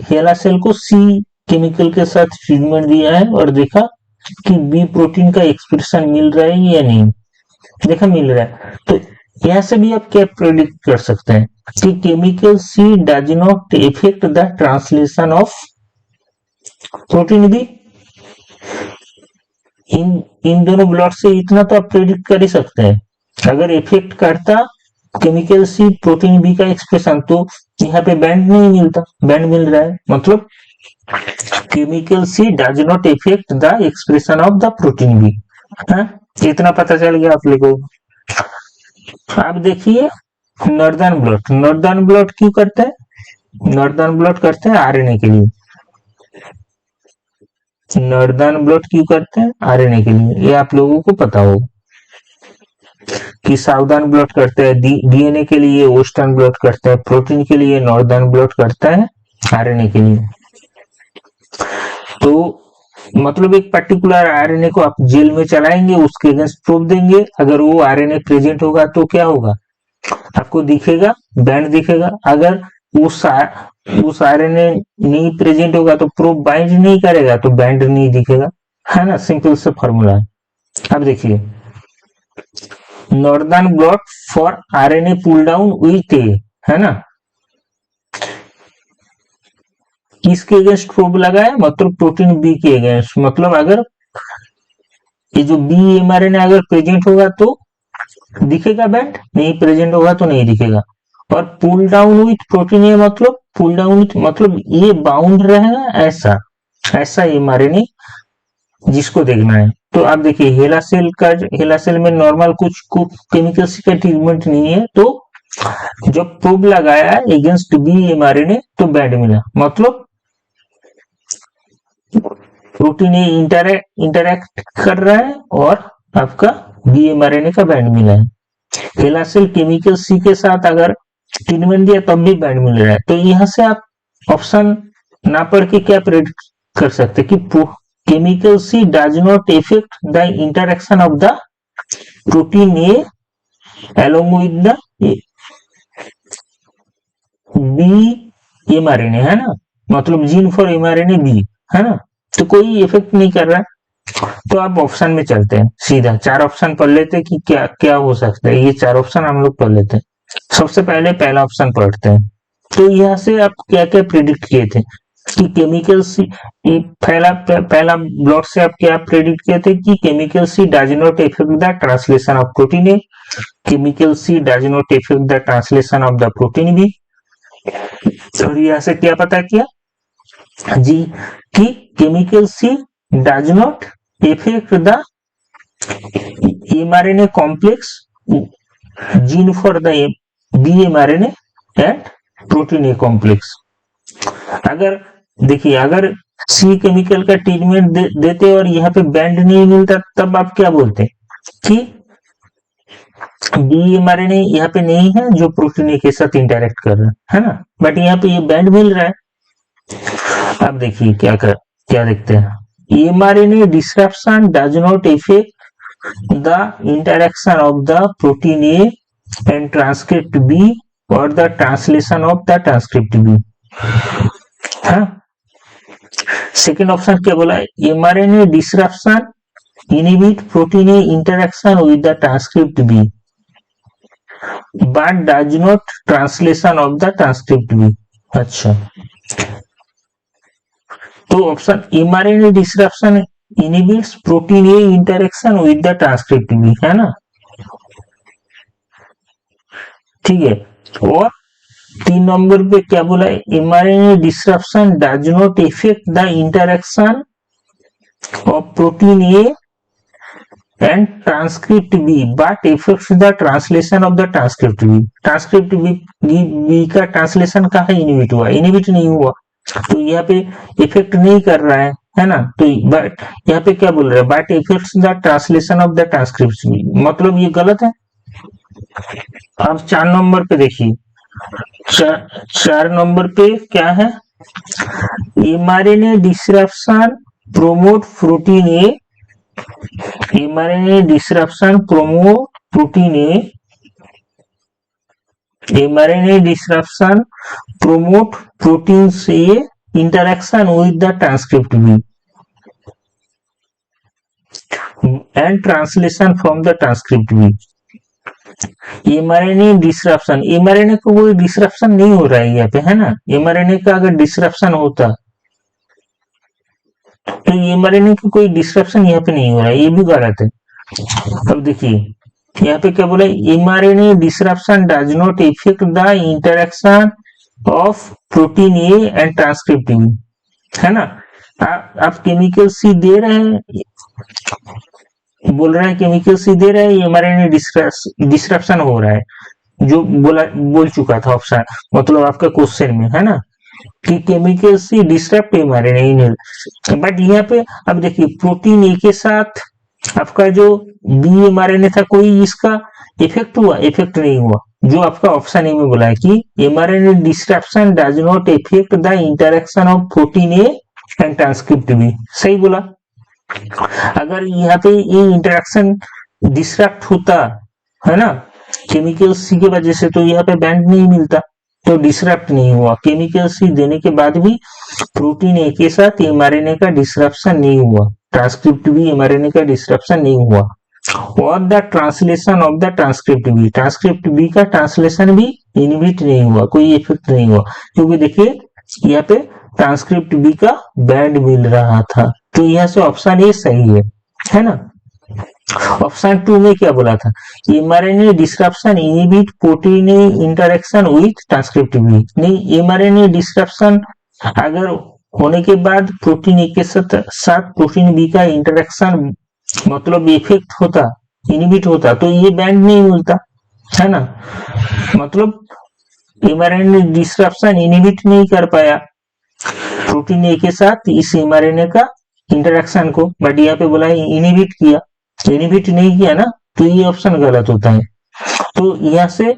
हेला सेल को सी केमिकल के साथ ट्रीटमेंट दिया है और देखा कि बी प्रोटीन का एक्सप्रेशन मिल रहा है या नहीं. देखा मिल रहा है. तो यहाँ से भी आप क्या प्रेडिक्ट कर सकते हैं कि chemical C does not affect the translation of protein B. इन दोनों ब्लॉट से इतना तो आप प्रेडिक्ट कर ही सकते हैं. अगर इफेक्ट करता केमिकल सी प्रोटीन बी का एक्सप्रेशन तो यहाँ पे बैंड नहीं मिलता, बैंड मिल रहा है. मतलब chemical C does not affect the expression of the protein B. इतना पता चल गया आप लोगों को. अब देखिए नॉर्दर्न ब्लॉट क्यों करते हैं? नॉर्दर्न ब्लॉट करते हैं आरएनए के लिए. नॉर्दर्न ब्लॉट क्यों करते हैं? आरएनए के लिए. ये आप लोगों को पता हो कि साउदर्न ब्लॉट करते हैं डीएनए के लिए, वेस्टर्न ब्लॉट करते हैं प्रोटीन के लिए, नॉर्दर्न ब्लॉट करता है आरएनए के लिए. तो मतलब एक पर्टिकुलर आरएनए को आप जेल में चलाएंगे, उसके अगेंस्ट प्रूफ देंगे. अगर वो आरएनए प्रेजेंट होगा तो क्या होगा? आपको दिखेगा, बैंड दिखेगा. अगर उस आरएनए नहीं प्रेजेंट होगा तो प्रोब बाइंड नहीं करेगा तो बैंड नहीं दिखेगा, है ना. सिंपल सा फॉर्मूला है. अब देखिए northern blot for RNA pull down with A, है ना, किसके अगेंस्ट प्रोब लगाया, मतलब प्रोटीन बी के अगेंस्ट। मतलब अगर ये जो बी एमआरएनए अगर प्रेजेंट होगा तो दिखेगा बैंड, नहीं प्रेजेंट होगा तो नहीं दिखेगा। और pull down with protein A, मतलब पुल डाउन विथ मतलब ये बाउंड रहेगा ऐसा, ऐसा एमआरएनए जिसको देखना है। तो आप देखिए हेला सेल का, हेला सेल में नॉर्मल कुछ केमिकल का ट्रीटमेंट नहीं है, तो जब प्रोब लगाया अगेंस्ट बी एमआरएनए तो बैंड मिला, मतलब प्रोटीन ए इंटरैक्ट कर रहा है और आपका बी एमआरएनए का बैंड मिला है। हेला सेल केमिकल सी के साथ अगर ट्रीटमेंट दिया तब भी बैंड मिल रहा है। तो यहाँ से आप ऑप्शन ना पढ़ के क्या प्रेडिक्ट कर सकते कि chemical C does not affect the interaction of the protein A along with the B mRNA, है ना, मतलब जीन फॉर एमआरएनए बी, है ना, तो कोई इफेक्ट नहीं कर रहा है। तो आप ऑप्शन में चलते हैं सीधा, चार ऑप्शन पढ़ लेते हैं कि क्या क्या हो सकता है। ये चार ऑप्शन हम लोग पढ़ लेते हैं। सबसे पहले पहला ऑप्शन पढ़ते हैं। तो यहाँ से आप क्या क्या प्रेडिक्ट किए थे कि केमिकल सी, पहला ब्लॉट से आप क्या प्रेडिक्ट किए थे कि chemical C does not affect the translation of protein A, chemical C does not affect the translation of the protein B. और यहाँ से क्या पता किया जी कि chemical C does not affect the mRNA complex gene for the B mRNA and protein A complex. अगर देखिए अगर सी केमिकल का ट्रीटमेंट देते और यहाँ पे बैंड नहीं मिलता तब आप क्या बोलते कि बी एमआरएनए यहाँ पे नहीं है जो प्रोटीन ए के साथ इंटरेक्ट कर रहा है ना, बट यहाँ पे ये बैंड मिल रहा है। अब देखिए क्या देखते हैं, mRNA disruption does not affect the interaction of the protein A and transcript B और the translation of the transcript B. Second option क्या बोला, mRNA disruption inhibit protein A interaction with the transcript B but does not translation of the transcript B. अच्छा, तो option mRNA disruption inhibits protein A interaction with the transcript B, है ना, ठीक है। और 3 number पे क्या बोला है, mRNA disruption does not affect the interaction of protein A and transcript B but affects the translation of the transcript B. Transcript B का ट्रांसलेशन कहाँ इनहिबिट हुआ, इनहिबिट नहीं हुआ, तो यहाँ पे इफेक्ट नहीं कर रहा है ना। तो बट यहाँ पे क्या बोल रहा है, but affects the translation of the transcript B, मतलब ये गलत है। अब 4 नंबर पे देखिए, 4 नंबर पे क्या है, mRNA disruption promote protein A, mRNA disruption promote protein A, mRNA disruption promote protein से interaction with the transcript B and translation from the transcript B. MRNA disruption, mRNA को कोई डिस्ट्रप्शन नहीं हो रहा है यहाँ पे, है ना। एमआरएनए का अगर डिस्ट्रप्शन होता तो एमआरएनए की कोई डिस्ट्रप्शन यहाँ पे नहीं हो रहा है, ये भी गलत है। अब देखिए यहाँ पे क्या बोला, mRNA disruption does not affect the interaction of protein A and transcript B, है ना। आप केमिकल सी दे रहे हैं, बोल रहे हैं केमिकल सी दे रहे हैं, एमआरएनए डिस्ट्रप्शन हो रहा है, जो बोल चुका था ऑप्शन, मतलब आपका क्वेश्चन में, है ना, कि chemical C disturb mRNA. But यहाँ पे अब देखिए प्रोटीन ए के साथ आपका जो बी एमआरएनए था, कोई इसका इफेक्ट हुआ, इफेक्ट नहीं हुआ। जो आपका ऑप्शन ए में बोला है कि mRNA disruption does not affect the interaction of protein A and transcript B, सही बोला। अगर यहाँ पे ये इंटरेक्शन डिस्ट्रैक्ट होता है ना केमिकल सी की वजह से, तो यहाँ पे बैंड नहीं मिलता, तो डिस्ट्रप्ट नहीं हुआ। केमिकल सी देने के बाद भी प्रोटीन ए के साथ एमआरएनए का डिस्ट्रप्शन नहीं हुआ, ट्रांसक्रिप्ट भी एमआरएनए का डिस्ट्रप्शन नहीं हुआ, और the translation of the transcript B का ट्रांसलेशन भी इनहिबिट नहीं हुआ, कोई इफेक्ट नहीं हुआ, क्योंकि देखिए यहाँ पे ट्रांसक्रिप्ट बी का बैंड मिल रहा था। तो यहाँ से ऑप्शन ए सही है ना। ऑप्शन 2 में क्या बोला था, mRNA disruption inhibit protein interaction with transcript B. नहीं, एमआरएनए डिस्क्रप्शन अगर होने के बाद प्रोटीन ए के साथ प्रोटीन बी का इंटरेक्शन मतलब इफेक्ट होता, इनहिबिट होता, तो ये बैंड नहीं मिलता, है ना। मतलब एमआरएनए डिस्क्रप्शन इनहिबिट नहीं कर पाया प्रोटीन ए के साथ इस एमआरएनए का इंटरेक्शन को, बट यहाँ पे बोला इनहिबिट किया, इनहिबिट नहीं किया ना, तो ये ऑप्शन गलत होता है। तो यहाँ से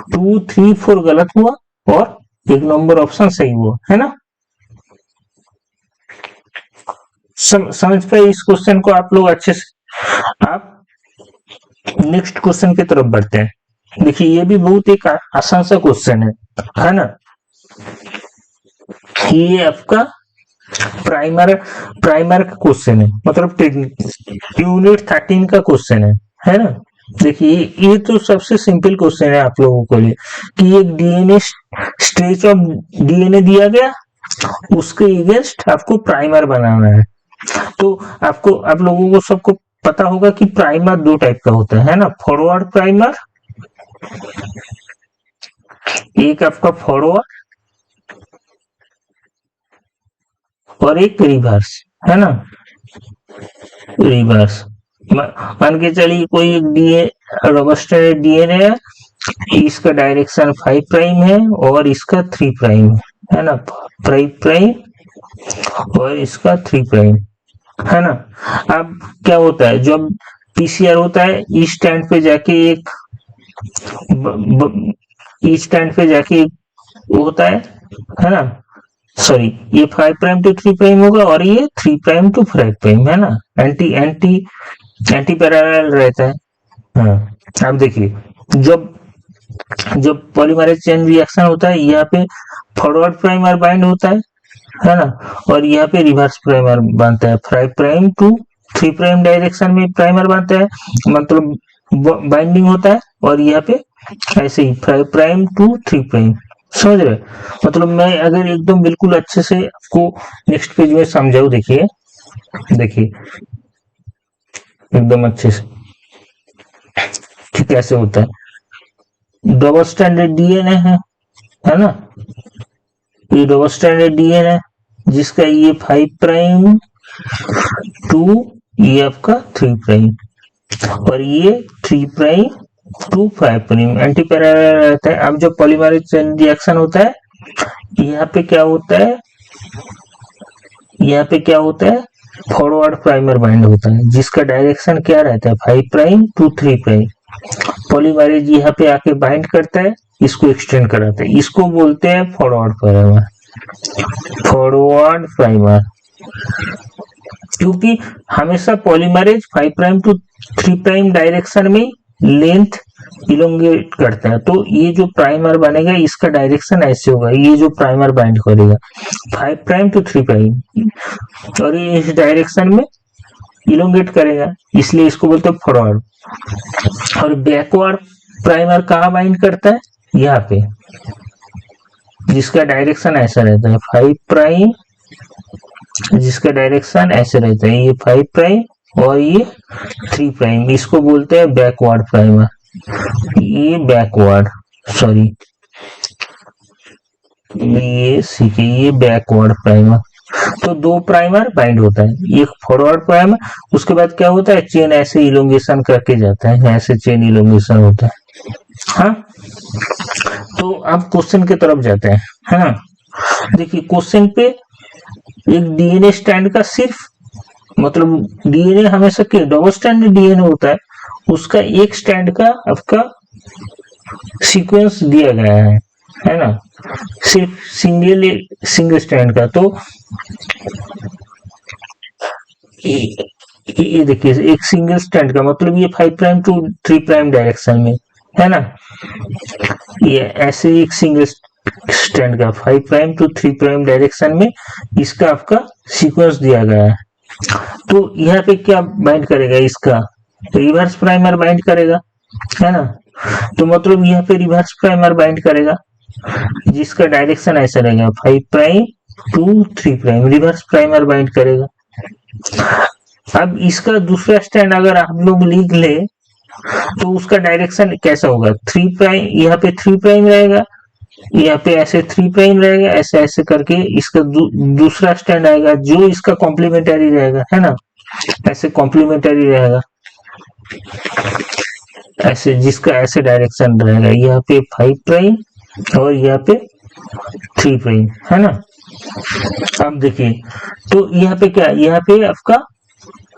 2, 3, 4 गलत हुआ और 1 नंबर ऑप्शन सही हुआ, है ना। समझ पाए इस क्वेश्चन को आप लोग अच्छे से। आप नेक्स्ट क्वेश्चन की तरफ बढ़ते हैं। देखिए ये भी बहुत एक आसान सा क्वेश्चन है ना। ये आपका प्राइमर का क्वेश्चन है, मतलब यूनिट 13 का क्वेश्चन है ना। देखिए ये तो सबसे सिंपल क्वेश्चन है आप लोगों के लिए कि एक डीएनए स्ट्रेच ऑफ डीएनए दिया गया, उसके अगेंस्ट आपको प्राइमर बनाना है। तो आप लोगों को सबको पता होगा कि प्राइमर 2 टाइप का होता है ना, फॉरवर्ड प्राइमर, एक आपका फॉरवर्ड और एक रिवर्स, है ना। रिवर्स मान के चलिए कोई एक डीएनए है, इसका डायरेक्शन 5 प्राइम है और इसका 3 प्राइम है ना, 5 प्राइम और इसका 3 प्राइम, है ना। अब क्या होता है, जब पीसीआर होता है इस स्टैंड पे जाके एक होता है ना, सॉरी ये 5 प्राइम टू 3 प्राइम होगा और ये 3 प्राइम टू 5 प्राइम, है ना। एंटी पैरेलल रहता है। हाँ, अब देखिए जब पॉलीमरेज चेन रिएक्शन होता है, यहाँ पे फॉरवर्ड प्राइमर बाइंड होता है ना, और यहाँ पे रिवर्स प्राइमर बनता है, 5 प्राइम टू 3 प्राइम डायरेक्शन में प्राइमर बनता है, मतलब बाइंडिंग होता है, और यहाँ पे ऐसे ही 5 प्राइम टू 3 प्राइम, समझ रहे। मतलब मैं अगर एकदम बिल्कुल अच्छे से आपको नेक्स्ट पेज में समझाऊं, देखिए एकदम अच्छे से ठीक कैसे होता है। डबल स्टैंडर्ड डीएनए है ना, ये डबल स्टैंडर्ड डीएनए जिसका ये 5 प्राइम टू ये आपका 3 प्राइम और ये 3 prime to 5 prime antiparallel रहता है। अब जो पॉलीमरेज चेन रिएक्शन होता है, यहाँ पे क्या होता है, फॉरवर्ड प्राइमर बाइंड होता है, जिसका डायरेक्शन क्या रहता है, 5 प्राइम टू 3 प्राइम। पॉलीमरेज यहाँ पे आके बाइंड करता है, इसको एक्सटेंड कराता है, इसको बोलते हैं फॉरवर्ड प्राइमर। क्योंकि हमेशा polymerase 5 prime to 3 prime direction में लेंथ इलोंगेट करता है, तो ये जो प्राइमर बनेगा इसका डायरेक्शन ऐसे होगा, ये जो प्राइमर बाइंड करेगा 5 प्राइम टू 3 प्राइम और ये इस डायरेक्शन में इलोंगेट करेगा, इसलिए इसको बोलते हैं फॉरवर्ड। और बैकवर्ड प्राइमर कहाँ बाइंड करता है, यहाँ पे, जिसका डायरेक्शन ऐसा रहता है 5 प्राइम, जिसका डायरेक्शन ऐसे रहता है, ये 5 प्राइम और ये 3 प्राइम, इसको बोलते हैं बैकवर्ड प्राइमर। ये बैकवर्ड, सॉरी ये सीखे, ये बैकवर्ड प्राइमर। तो 2 प्राइमर बाइंड होता है, एक फॉरवर्ड प्राइमर, उसके बाद क्या होता है, चेन ऐसे इलोंगेशन करके जाता है, ऐसे चेन इलोंगेशन होता है। हाँ, तो अब क्वेश्चन की तरफ जाते हैं, है ना। देखिए क्वेश्चन पे एक डीएनए स्टैंड का सिर्फ, मतलब डीएनए हमेशा के डबल स्टैंड डीएनए होता है, उसका एक स्टैंड का आपका सीक्वेंस दिया गया है ना, सिर्फ सिंगल स्टैंड का। तो ये देखिए एक सिंगल स्टैंड का मतलब ये 5 प्राइम टू 3 प्राइम डायरेक्शन में, है ना। ये ऐसे एक सिंगल स्टैंड का 5 प्राइम टू 3 प्राइम डायरेक्शन में इसका आपका सीक्वेंस दिया गया है। तो यहाँ पे क्या बाइंड करेगा, इसका रिवर्स प्राइमर बाइंड करेगा, है ना। तो मतलब यहाँ पे रिवर्स प्राइमर बाइंड करेगा जिसका डायरेक्शन ऐसा रहेगा 5 prime to 3 prime, reverse primer bind करेगा। अब इसका दूसरा स्टैंड अगर हम लोग लिख ले तो उसका डायरेक्शन कैसा होगा, 3 प्राइम, यहाँ पे 3 प्राइम रहेगा, यहाँ पे ऐसे 3 प्राइम रहेगा, ऐसे ऐसे करके इसका दूसरा स्टैंड आएगा जो इसका कॉम्प्लीमेंटरी रहेगा, है ना, ऐसे कॉम्प्लीमेंटरी रहेगा, ऐसे जिसका ऐसे डायरेक्शन रहेगा, यहाँ पे 5 प्राइम और यहाँ पे 3 प्राइम, है ना। अब देखिए तो यहाँ पे क्या, यहाँ पे आपका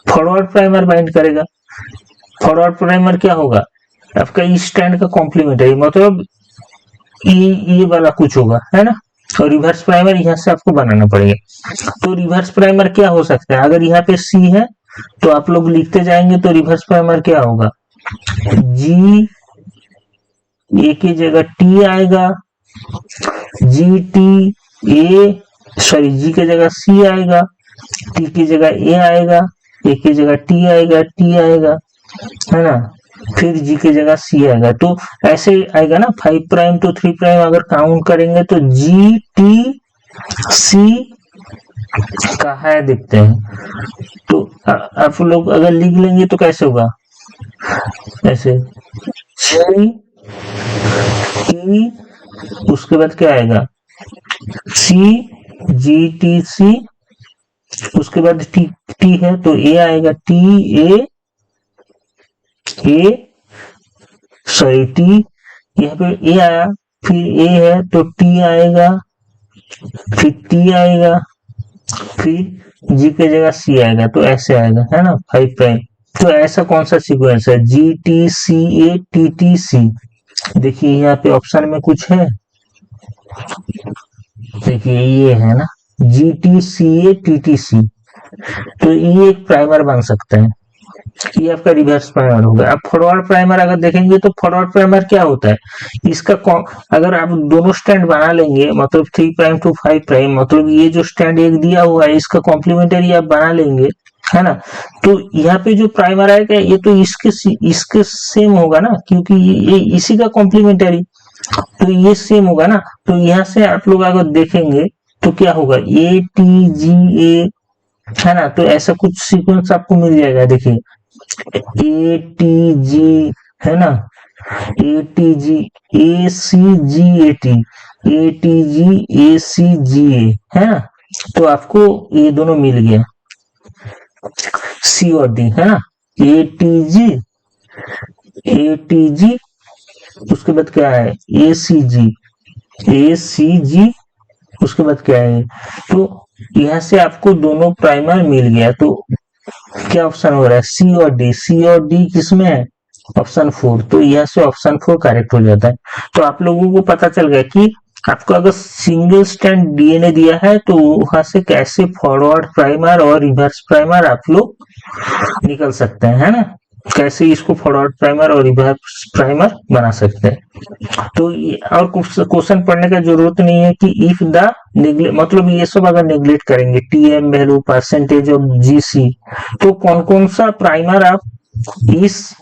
फॉरवर्ड प्राइमर बाइंड करेगा। फॉरवर्ड प्राइमर क्या होगा, आपका इस स्टैंड का कॉम्प्लीमेंटरी, मतलब ये वाला कुछ होगा, है ना। और रिवर्स प्राइमर यहाँ से आपको बनाना पड़ेगा। तो रिवर्स प्राइमर क्या हो सकता है, अगर यहाँ पे सी है तो आप लोग लिखते जाएंगे तो रिवर्स प्राइमर क्या होगा, जी ए की जगह टी आएगा, जी टी ए, सॉरी जी की जगह सी आएगा, टी की जगह ए आएगा, ए की जगह टी आएगा, टी आएगा, है ना, फिर जी की जगह सी आएगा। तो ऐसे आएगा ना, 5 प्राइम टू 3 प्राइम अगर काउंट करेंगे तो जी टी सी कहा है देखते हैं। तो आप लोग अगर लिख लेंगे तो कैसे होगा, ऐसे सी टी, उसके बाद क्या आएगा सी जी टी सी, उसके बाद टी टी है तो ए आएगा, T A A, sorry T, यहाँ पे ए आया, फिर ए है तो टी आएगा, फिर टी आएगा, फिर जी की जगह सी आएगा, तो ऐसे आएगा, है ना, 5 प्राइम। तो ऐसा कौन सा सीक्वेंस है, G T C A T T C. देखिए यहाँ पे ऑप्शन में कुछ है, देखिए ये है ना, G T C A T T C, तो ये एक प्राइमर बन सकता है, ये आपका रिवर्स प्राइमर होगा। अब फॉरवर्ड प्राइमर अगर देखेंगे तो फॉरवर्ड प्राइमर क्या होता है, इसका अगर आप दोनों स्टैंड बना लेंगे, मतलब 3 प्राइम टू 5 प्राइम, मतलब ये जो स्टैंड एक दिया हुआ है इसका कॉम्प्लीमेंटरी आप बना लेंगे, है ना। तो यहाँ पे जो प्राइमर आएगा ये तो इसके सेम होगा ना, क्योंकि ये इसी का कॉम्प्लीमेंटरी, तो ये सेम होगा ना। तो यहाँ से आप लोग अगर देखेंगे तो क्या होगा, ए टी जी ए, है ना, तो ऐसा कुछ सीक्वेंस आपको मिल जाएगा। देखिए ए टी जी, है ना, A T G A C G A T, A T G A C G A, है ना। तो आपको ये दोनों मिल गया, सी और डी, है ना, ए टी जी, उसके बाद क्या है ए सी जी, उसके बाद क्या है, तो यहाँ से आपको दोनों प्राइमर मिल गया। तो क्या ऑप्शन हो रहा है, सी और डी, सी और डी किसमें है, ऑप्शन 4, तो यहाँ से ऑप्शन 4 करेक्ट हो जाता है। तो आप लोगों को पता चल गया कि आपको अगर सिंगल स्टैंड डीएनए दिया है तो वहां से कैसे फॉरवर्ड प्राइमर और रिवर्स प्राइमर आप लोग निकल सकते हैं, है ना, कैसे इसको फॉरवर्ड प्राइमर और रिवर्स प्राइमर बना सकते हैं। तो और क्वेश्चन पढ़ने का जरूरत नहीं है कि इफ द निगलेक्ट, मतलब ये सब अगर निगलेक्ट करेंगे, TM value, percentage of GC, तो कौन कौन सा प्राइमर आप इस,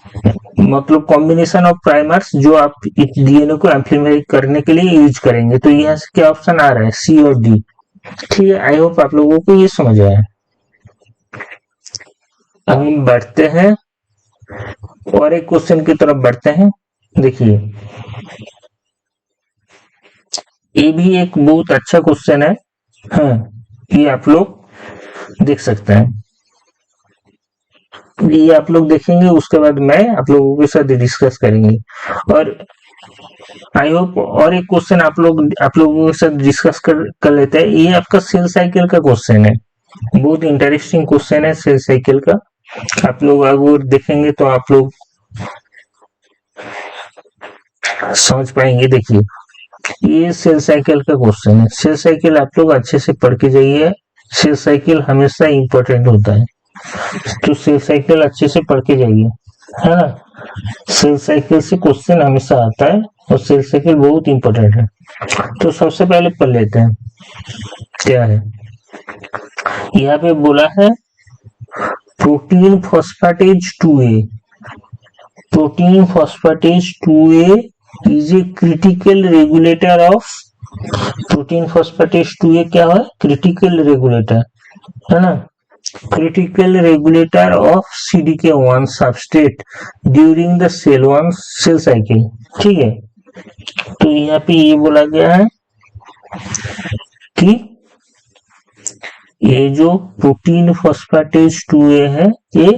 मतलब कॉम्बिनेशन ऑफ प्राइमर्स जो आप डीएनए को एम्प्लीफाई करने के लिए यूज करेंगे, तो यहाँ से क्या ऑप्शन आ रहा है, सी और डी। ठीक है, आई होप आप लोगों को ये समझ आया। अब हम बढ़ते हैं और एक क्वेश्चन की तरफ बढ़ते हैं। देखिए ये भी एक बहुत अच्छा क्वेश्चन है, हाँ, ये आप लोग देख सकते हैं, ये आप लोग देखेंगे, उसके बाद मैं आप लोगों के साथ डिस्कस करेंगे। और आई होप और एक क्वेश्चन आप लोगों के साथ डिस्कस कर लेते हैं। ये आपका सेल साइकिल का क्वेश्चन है, बहुत इंटरेस्टिंग क्वेश्चन है सेल साइकिल का। आप लोग अगर देखेंगे तो आप लोग समझ पाएंगे। देखिए ये सेल साइकिल का क्वेश्चन है, सेल साइकिल आप लोग अच्छे से पढ़ के जाइए, सेल साइकिल हमेशा इंपॉर्टेंट होता है, तो सेल साइकिल अच्छे से पढ़ के जाइए, है ना। सेल साइकिल से क्वेश्चन हमेशा आता है और सेल साइकिल बहुत इंपॉर्टेंट है। तो सबसे पहले पढ़ लेते हैं क्या है। यहाँ पे बोला है protein phosphatase 2A, protein phosphatase 2A is a critical regulator of, protein phosphatase 2A क्या है, क्रिटिकल रेगुलेटर है ना, critical regulator of CDK1 substrate during the cell cycle। ठीक है, तो यहाँ पे ये बोला गया है कि ये जो प्रोटीन फॉस्फेटेज 2A है ये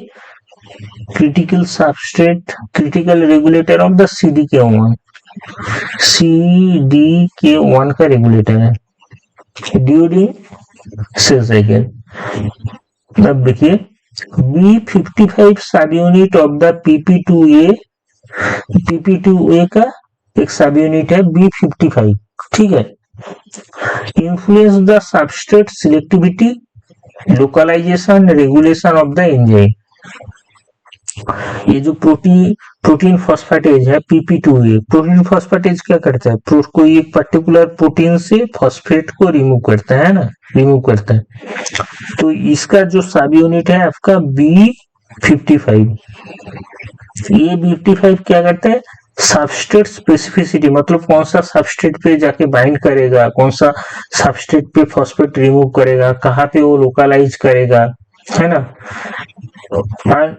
critical substrate, critical regulator of the CDK1 का रेगुलेटर है ड्यूरिंग सेल साइकिल। अब देखिए B55 सब यूनिट ऑफ द PP2A का एक सब यूनिट है B55, ठीक है। Influence the substrate selectivity, localization, regulation of the enzyme. ये जो प्रोटीन फॉस्फेटेज है PP2A, प्रोटीन फॉस्फेटेज क्या करता है, कोई एक पर्टिकुलर प्रोटीन से फॉस्फेट को रिमूव करता है ना, रिमूव करता है। तो इसका जो सब यूनिट है आपका B55, ये B55 क्या करता है, सबस्ट्रेट स्पेसिफिसिटी, मतलब कौन सा सबस्ट्रेट पे जाके बाइंड करेगा, कौन सा सबस्ट्रेट पे फॉस्फेट रिमूव करेगा, कहाँ पे वो लोकलाइज करेगा, है ना।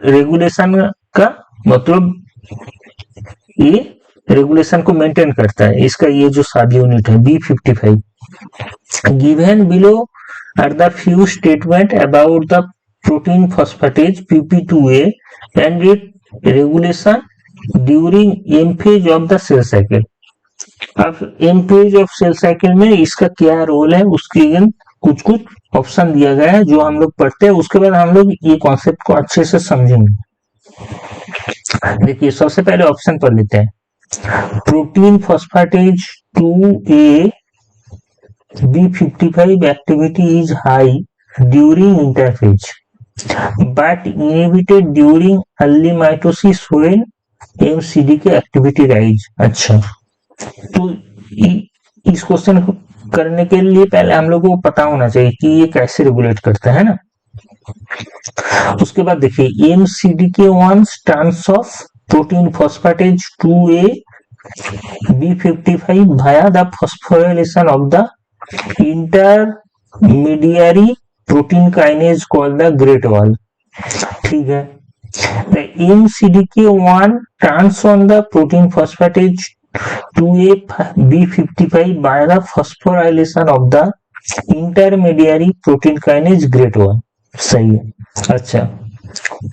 रेगुलेशन का मतलब ये रेगुलेशन को मेंटेन करता है, इसका ये जो सब यूनिट है B55। Given below are the few statement about the protein phosphatase PP2A and it regulation during M phase of the cell cycle. अब M phase of cell cycle में इसका क्या रोल है, उसके कुछ कुछ ऑप्शन दिया गया है जो हम लोग पढ़ते हैं, उसके बाद हम लोग ये कॉन्सेप्ट को अच्छे से समझेंगे। देखिए सबसे पहले ऑप्शन पढ़ लेते हैं, protein phosphatase 2A B55 activity is high during interphase but inhibited during early mitosis when MCDK activity rise। अच्छा, तो इस क्वेश्चन को करने के लिए पहले हम लोगों को पता होना चाहिए कि ये कैसे रेगुलेट करता है ना। उसके बाद देखिए MCDK1 stands of protein phosphatase 2A B55 via the phosphorylation of the intermediary protein kinase called the great wall। ठीक है, the MCDK1 turns on the protein phosphatase 2A B55 by the phosphorylation of the intermediary protein kinase great wall। सही है। अच्छा,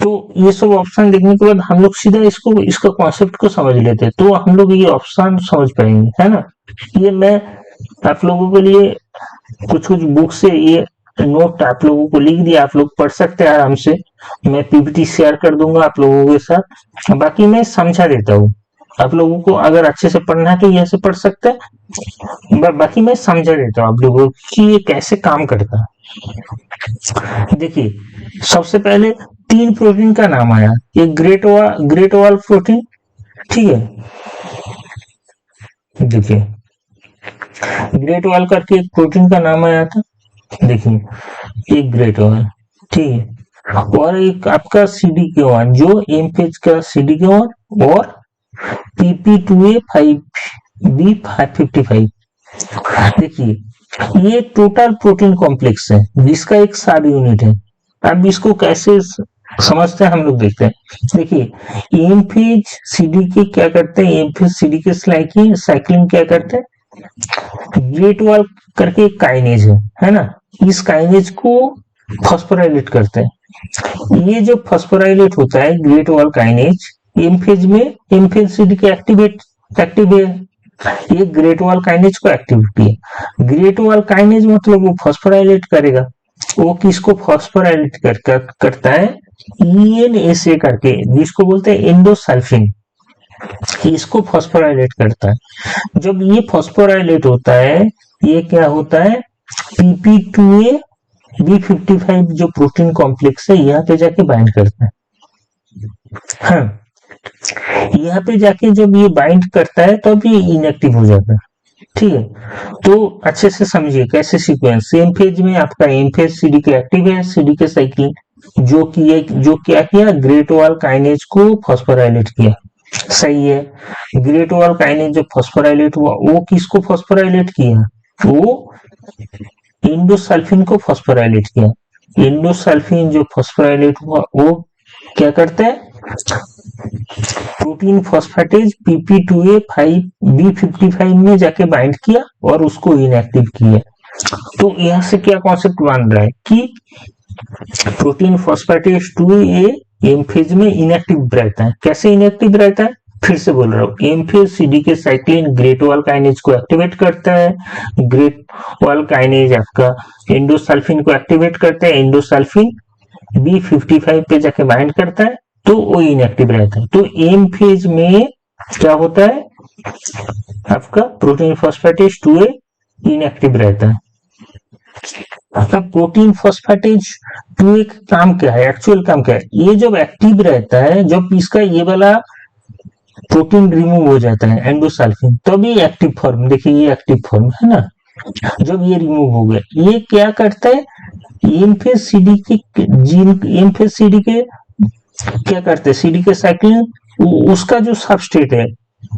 तो ये सब option देखने के बाद हम लोग सीधा इसका कॉन्सेप्ट को समझ लेते हैं, तो हम लोग ये ऑप्शन समझ पाएंगे, है ना। ये मैं आप लोगों के लिए कुछ बुक से ये नोट आप लोगों को लिख दिया, आप लोग पढ़ सकते हैं आराम से। मैं पीपीटी शेयर कर दूंगा आप लोगों के साथ, बाकी मैं समझा देता हूँ। आप लोगों को अगर अच्छे से पढ़ना है तो यहाँ से पढ़ सकते हैं, बाकी मैं समझा देता हूँ आप लोगों को कि ये कैसे काम करता है। देखिए सबसे पहले 3 प्रोटीन का नाम आया, ये ग्रेट वॉल प्रोटीन, ठीक है। देखिए ग्रेट वॉल करके एक प्रोटीन का नाम आया था, देखिए एक ग्रेट वॉल, ठीक है। और एक आपका CDK1 जो एम फेज का CDK1 और PP2A 5B55। देखिए ये टोटल प्रोटीन कॉम्प्लेक्स है जिसका एक सब यूनिट है। अब इसको कैसे समझते हैं हम लोग देखते हैं। देखिए एम फेज CDK क्या करते हैं, एम फेज CDK साइक्लिंग क्या करते हैं, ग्रेट वॉल करके एक काइनेज है ना, इस काइनेज को फॉस्फोराइलेट करते हैं। ये जो फॉस्फोराइलेट होता है great wall kinase M phase में, एम फेज CDK एक्टिव है, ये ग्रेट वॉल काइनेज को एक्टिविटी है। ग्रेट वॉल काइनेज मतलब वो फॉस्फोराइलेट करेगा, वो किसको फॉस्फोराइलेट करता है, ENSA करके, जिसको बोलते हैं एंडोसल्फिन, इसको फॉस्फोराइलेट करता है। जब ये फॉस्फोराइलेट होता है ये क्या होता है, PP2A B55 जो प्रोटीन कॉम्प्लेक्स है यहाँ पे जाके बाइंड करता है। हाँ, यहाँ पे जाके जब ये बाइंड करता है तब ये इनएक्टिव हो जाता है, ठीक है। तो अच्छे से समझिए कैसे सीक्वेंस, सेम फेज में आपका एम फेज CDK एक्टिव है, CDK साइक्लिन जो क्या किया, ग्रेट वॉल काइनेज को फॉस्फोराइलेट किया, सही है। ग्रेट वॉल काइनेज जो फॉस्फोराइलेट हुआ वो किसको फॉस्फोराइलेट किया? वो इंडोसल्फिन को फॉस्फोराइलेट किया। इंडोसल्फिन जो फॉस्फोराइलेट हुआ वो क्या करता है? प्रोटीन फॉस्फेटेज PP2A5B55 में जाके बाइंड किया और उसको इनएक्टिव किया। तो यहाँ से क्या कॉन्सेप्ट बन रहा है कि protein phosphatase 2A M phase में इनएक्टिव रहता है। कैसे इनएक्टिव रहता है? फिर से बोल रहा हूँ, M phase CDK cyclin great wall kinase को एक्टिवेट करता है। ग्रेट वॉल काइनेज आपका इंडोसल्फिन को एक्टिवेट करता है। इंडोसल्फिन B55 पे जाके बाइंड करता है तो वो इनएक्टिव रहता है। तो एम फेज में क्या होता है? आपका प्रोटीन फॉस्फेटेज 2A इनएक्टिव रहता है। आपका प्रोटीन फॉस्फेटेज 2A का काम क्या है? एक्चुअल काम क्या है? ये जब एक्टिव रहता है, जब इसका ये वाला प्रोटीन रिमूव हो जाता है एंडोसल्फिन, तब ये एक्टिव फॉर्म, देखिए ये एक्टिव फॉर्म है ना, जब ये रिमूव हो गया ये क्या करता है? एम फेज सीडी के जीन, एम फेज सीडी के क्या करते हैं? सीडी के साइक्लिन उसका जो सबस्ट्रेट है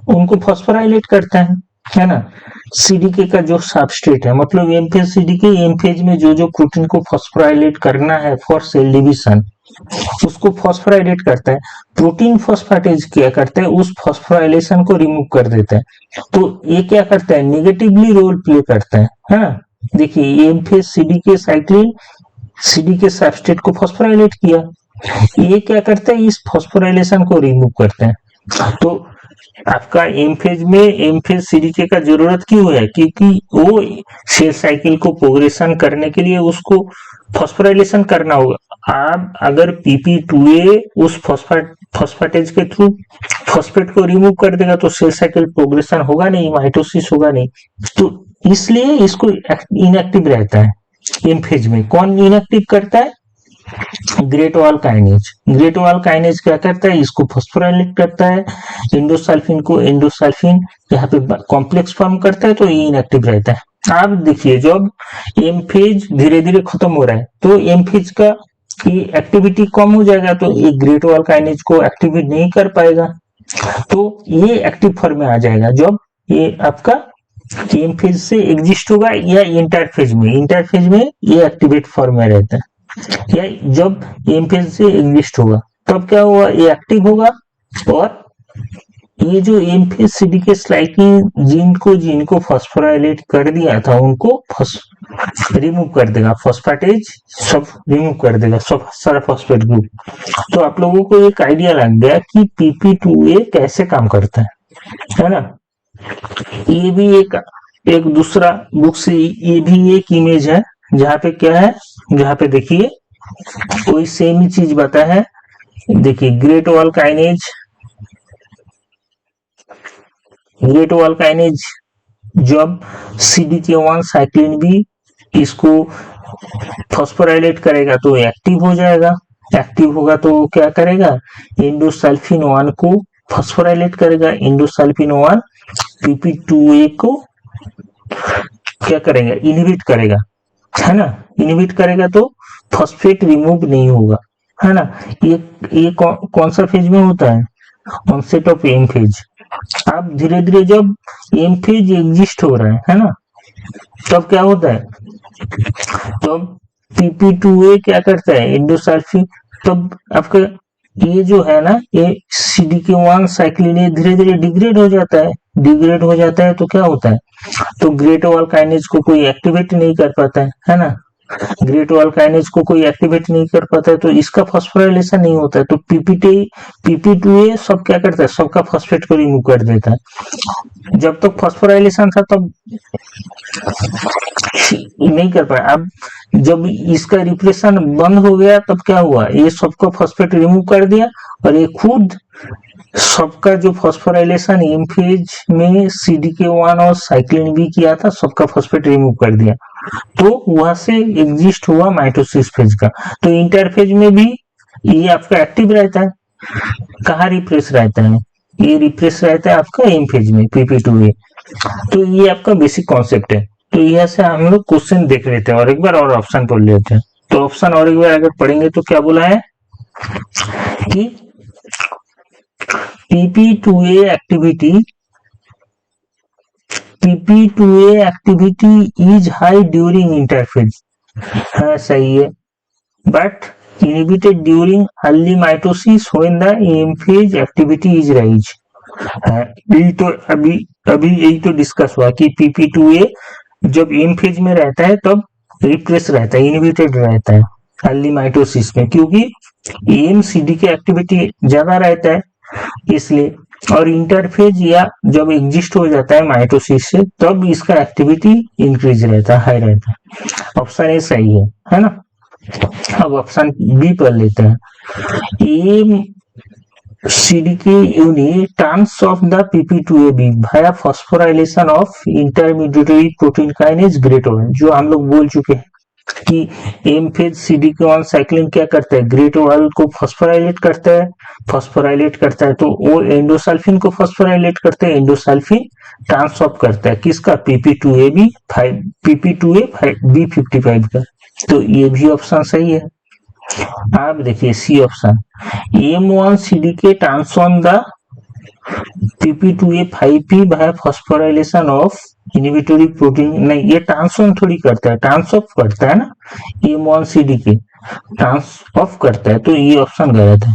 उनको फॉस्फोराइलेट करता है ना। सीडीके का जो सबस्ट्रेट है, मतलब M phase CDK M phase में जो जो प्रोटीन को फॉस्फोराइलेट करना है फॉर सेल डिवीजन उसको फॉस्फोराइलेट करता है। प्रोटीन फॉस्फेटेज क्या करता है? उस फॉस्फोराइलेशन को रिमूव कर देता है। तो ये क्या करता है? निगेटिवली रोल प्ले करता है ना। देखिए M phase CDK cyclin CDK substrate को फॉस्फोराइलेट किया, ये क्या करता है? इस फॉस्फोराइलेशन को रिमूव करते हैं। तो आपका एम फेज में एम फेज सीडीके का जरूरत क्यों है? क्योंकि वो सेल साइकिल को प्रोग्रेशन करने के लिए उसको फॉस्फोराइलेशन करना होगा। आप अगर PP2A उस फॉस्फेटेज के थ्रू फॉस्फेट को रिमूव कर देगा तो सेल साइकिल प्रोग्रेशन होगा नहीं, माइटोसिस होगा नहीं। तो इसलिए इसको इनएक्टिव रहता है एम फेज में। कौन इनएक्टिव करता है? Great wall kinase. Great wall kinase क्या करता है? इसको फॉस्फोराइलेट करता है। इंडोसल्फिन को इंडोसल्फिन यहाँ पे कॉम्प्लेक्स फॉर्म करता है तो ये इनएक्टिव रहता है। आप देखिए जब एम फेज धीरे धीरे खत्म हो रहा है तो एम फेज का ये एक्टिविटी कम हो जाएगा तो ये ग्रेट वॉल काइनेज को एक्टिवेट नहीं कर पाएगा, तो ये एक्टिव फॉर्म में आ जाएगा जब ये आपका एम फेज से एग्जिस्ट होगा या इंटरफेज में। इंटरफेज में ये एक्टिवेट फॉर्म में रहता है या जब एम फेज से एग्जिस्ट होगा तब क्या हुआ? ये एक्टिव होगा और ये जो M phase CDK cyclin gene को फॉस्फोराइलेट कर दिया था उनको रिमूव कर देगा। फॉस्फेटेज सब रिमूव कर देगा, सब सारा फॉस्फेट ग्रुप। तो आप लोगों को एक आइडिया लग गया कि PP2A कैसे काम करता है ना। ये भी एक दूसरा बुक से ये भी एक इमेज है जहाँ पे क्या है, जहाँ पे देखिए कोई सेम ही चीज बता है। देखिए great wall kinase, great wall kinase जब CDK1 साइक्लिन भी इसको फॉस्फोराइलेट करेगा तो एक्टिव हो जाएगा। एक्टिव होगा तो क्या करेगा? इंडोसल्फिन 1 को फॉस्फोराइलेट करेगा। इंडोसल्फिन 1 PP2A को क्या करेगा? इनहिबिट करेगा, है ना। इनहिबिट करेगा तो फॉस्फेट रिमूव नहीं होगा, है ना। ये कौन सा फेज में होता है? Onset of M phase. अब धीरे धीरे जब एम फेज एग्जिस्ट हो रहा है ना, तब क्या होता है? तब PP2A क्या करता है? इंडोसल्फिन, तब आपका ये जो है ना ये CDK1 साइक्लिन धीरे धीरे डिग्रेड हो जाता है। डिग्रेड हो जाता है तो क्या होता है? तो ग्रेट वॉल काइनेज को कोई एक्टिवेट नहीं कर पाता है ना। ग्रेट वॉल काइनेज को कोई एक्टिवेट नहीं कर पाता है तो इसका फॉस्फोराइलेशन नहीं होता है। तो PP2A सब क्या करता है? सबका फॉस्फेट को रिमूव कर देता है। जब तक फॉस्फोराइलेशन था तब नहीं कर पाया। अब जब इसका रिप्रेशन बंद हो गया तब क्या हुआ? ये सबका फॉस्फेट रिमूव कर दिया और ये खुद सबका जो फॉस्फोराइलेशन एम फेज में CDK1 और साइक्लिन भी किया था सबका फॉस्फेट रिमूव कर दिया। तो वहां से एग्जिस्ट हुआ माइटोसिस फेज का। तो इंटरफेज में भी ये आपका एक्टिव रहता है। कहाँ रिप्रेस रहता है? ये रिप्रेस रहता है आपका एम फेज में PP2A। तो ये आपका बेसिक कॉन्सेप्ट है। तो यहाँ से हम लोग क्वेश्चन देख लेते हैं और एक बार और ऑप्शन पढ़ लेते हैं। तो ऑप्शन और एक बार अगर पढ़ेंगे तो क्या बोला है कि PP2A activity is high during interphase. हाँ सही है, but inhibited during early mitosis when the M phase activity is raised. यही तो अभी यही तो डिस्कस हुआ कि PP2A जब एम फेज में रहता है तब रिप्रेस रहता है, इनहिबिटेड रहता है अर्ली माइटोसिस में, क्योंकि एम सीडी की एक्टिविटी ज्यादा रहता है इसलिए। और इंटरफेज या जब एग्जिस्ट हो जाता है माइटोसिस से तब इसका एक्टिविटी इंक्रीज रहता है, हाई रहता है। ऑप्शन ए सही है ना। अब ऑप्शन बी पर लेते हैं। M CDK unit turns off the PP2AB via phosphorylation of intermediary protein kinase greater 1, जो हम लोग बोल चुके हैं कि एम फेज CDK1 साइक्लिन क्या करता है, ग्रेटर 1 को फॉस्फोराइलेट करता है तो वो एंडोसल्फिन को फॉस्फोराइलेट करता है, एंडोसल्फिन ट्रांस ऑफ करता है किसका, PP2AB PP2A B55 का। तो ये भी ऑप्शन सही है। आप देखिए C option, M1CDK transform the PP2A5P by phosphorylation of inhibitory protein, नहीं ये ट्रांसफॉर्म थोड़ी करता है, ट्रांस ऑफ करता है ना, M1CDK ट्रांस ऑफ करता है, तो ये ऑप्शन गलत है।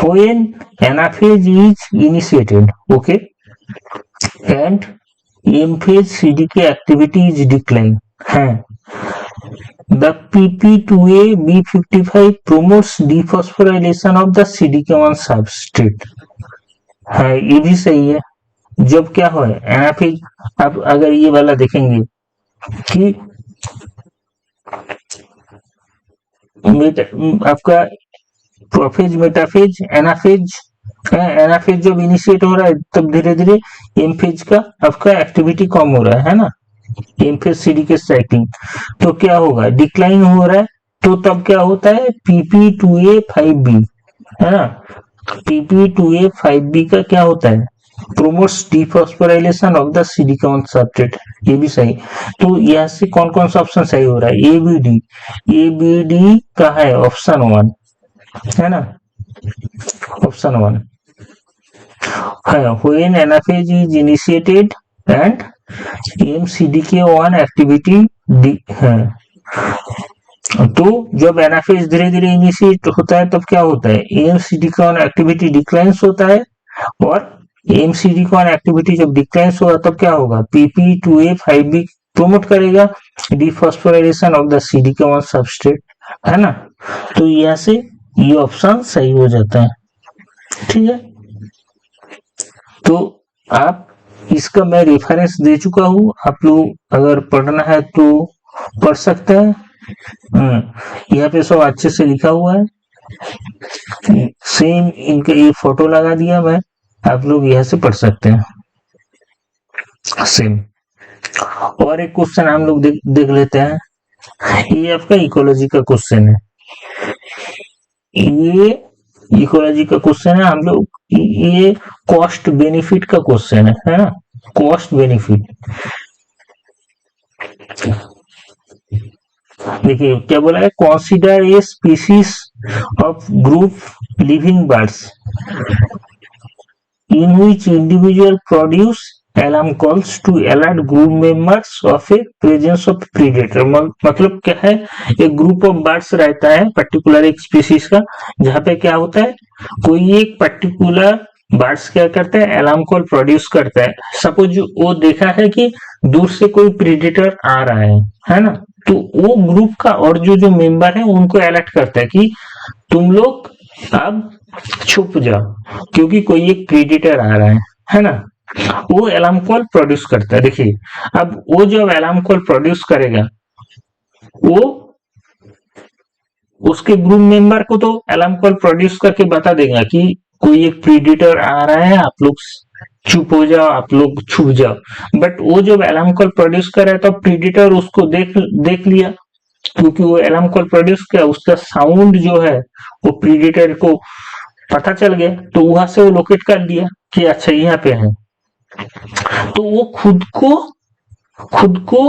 When anaphase is initiated, okay, and M phase CDK activity is declined, the PP2A B55 promotes dephosphorylation of the CDK1 substrate, है ये भी सही है। जब क्या हो एनाफेज, अब अगर ये वाला देखेंगे कि आपका प्रोफेज, मेटाफेज, एनाफेज जब इनिशिएट हो रहा है तब धीरे धीरे एम फेज का आपका एक्टिविटी कम हो रहा है ना, एम फेज CDK साइक्लिंग, तो क्या होगा, डिक्लाइन हो रहा है, तो तब क्या होता है PP2A5B, है ना, PP2A5B का क्या होता है, promotes dephosphorylation of the CDK1 substrate, ये भी सही। तो यहाँ से कौन कौन सा ऑप्शन सही हो रहा है, ABD का है ऑप्शन 1, है ना, ऑप्शन 1 है। When anaphase is initiated and MCDK1 activity है, तो जब एनाफेज धीरे धीरे इनिशिएट होता है तब क्या होता है, MCDK1 एक्टिविटी डिक्लाइंस होता है, और MCDK1 एक्टिविटी जब डिक्लाइंस होगा तब क्या होगा, PP2A5B प्रोमोट करेगा डिफॉस्फोराइलेशन ऑफ द CDK1 सबस्ट्रेट, है ना। तो यहाँ से ये ऑप्शन सही हो जाता है, ठीक है। तो आप इसका मैं रेफरेंस दे चुका हूं, आप लोग अगर पढ़ना है तो पढ़ सकते हैं। यहाँ पे सब अच्छे से लिखा हुआ है, सेम इनका ये फोटो लगा दिया मैं, आप लोग यहाँ से पढ़ सकते हैं सेम। और एक क्वेश्चन हम लोग देख लेते हैं, ये आपका इकोलॉजी का क्वेश्चन है, ये इकोलॉजी का क्वेश्चन है, हम लोग ये कॉस्ट बेनिफिट का क्वेश्चन है ना, कॉस्ट बेनिफिट। देखिए क्या बोला है, consider a species of group living birds in which individual produce alarm calls to alert group members of a presence of predator। मतलब क्या है, एक ग्रुप ऑफ बर्ड्स रहता है पर्टिकुलर एक स्पीशीज का, जहाँ पे क्या होता है, कोई एक पर्टिकुलर बर्ड्स क्या करता है, अलार्म कॉल प्रोड्यूस करता है। सपोज वो देखा है कि दूर से कोई प्रीडेटर आ रहा है ना, तो वो ग्रुप का और जो मेंबर है उनको अलर्ट करता है कि तुम लोग अब छुप जाओ क्योंकि कोई एक प्रीडेटर आ रहा है ना, वो अलार्म कॉल प्रोड्यूस करता है। देखिए अब वो जब अलार्म कॉल प्रोड्यूस करेगा, वो उसके ग्रुप मेंबर को तो अलार्म कॉल प्रोड्यूस करके बता देगा कि कोई एक प्रीडेटर आ रहा है, आप लोग चुप हो जाओ, आप लोग छुप जाओ। बट वो जब अलार्म कॉल प्रोड्यूस कर रहा है तो प्रीडेटर उसको देख लिया, क्योंकि वो अलार्म कॉल प्रोड्यूस किया, उसका साउंड जो है वो प्रीडेटर को पता चल गया, तो वहां से वो लोकेट कर दिया कि अच्छा यहाँ पे है। तो वो खुद को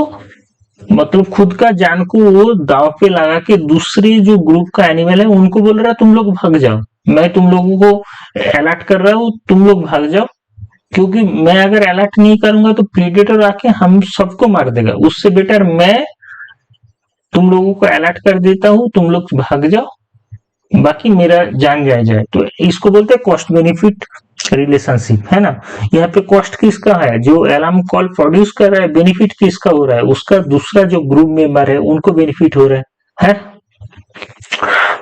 मतलब खुद का जान को वो दाव पे लगा के दूसरे जो ग्रुप का एनिमल है उनको बोल रहा है तुम लोग भाग जाओ, मैं तुम लोगों को अलर्ट कर रहा हूँ, तुम लोग भाग जाओ, क्योंकि मैं अगर अलर्ट नहीं करूंगा तो प्रीडेटर आके हम सबको मार देगा। उससे बेटर मैं तुम लोगों को अलर्ट कर देता हूँ, तुम लोग भाग जाओ, बाकी मेरा जान जाए। तो इसको बोलते हैं कॉस्ट बेनिफिट रिलेशनशिप, है ना। यहाँ पे कॉस्ट किसका है, जो अलार्म कॉल प्रोड्यूस कर रहा है, बेनिफिट किसका हो रहा है, उसका दूसरा जो ग्रुप मेंबर है उनको बेनिफिट हो रहा है।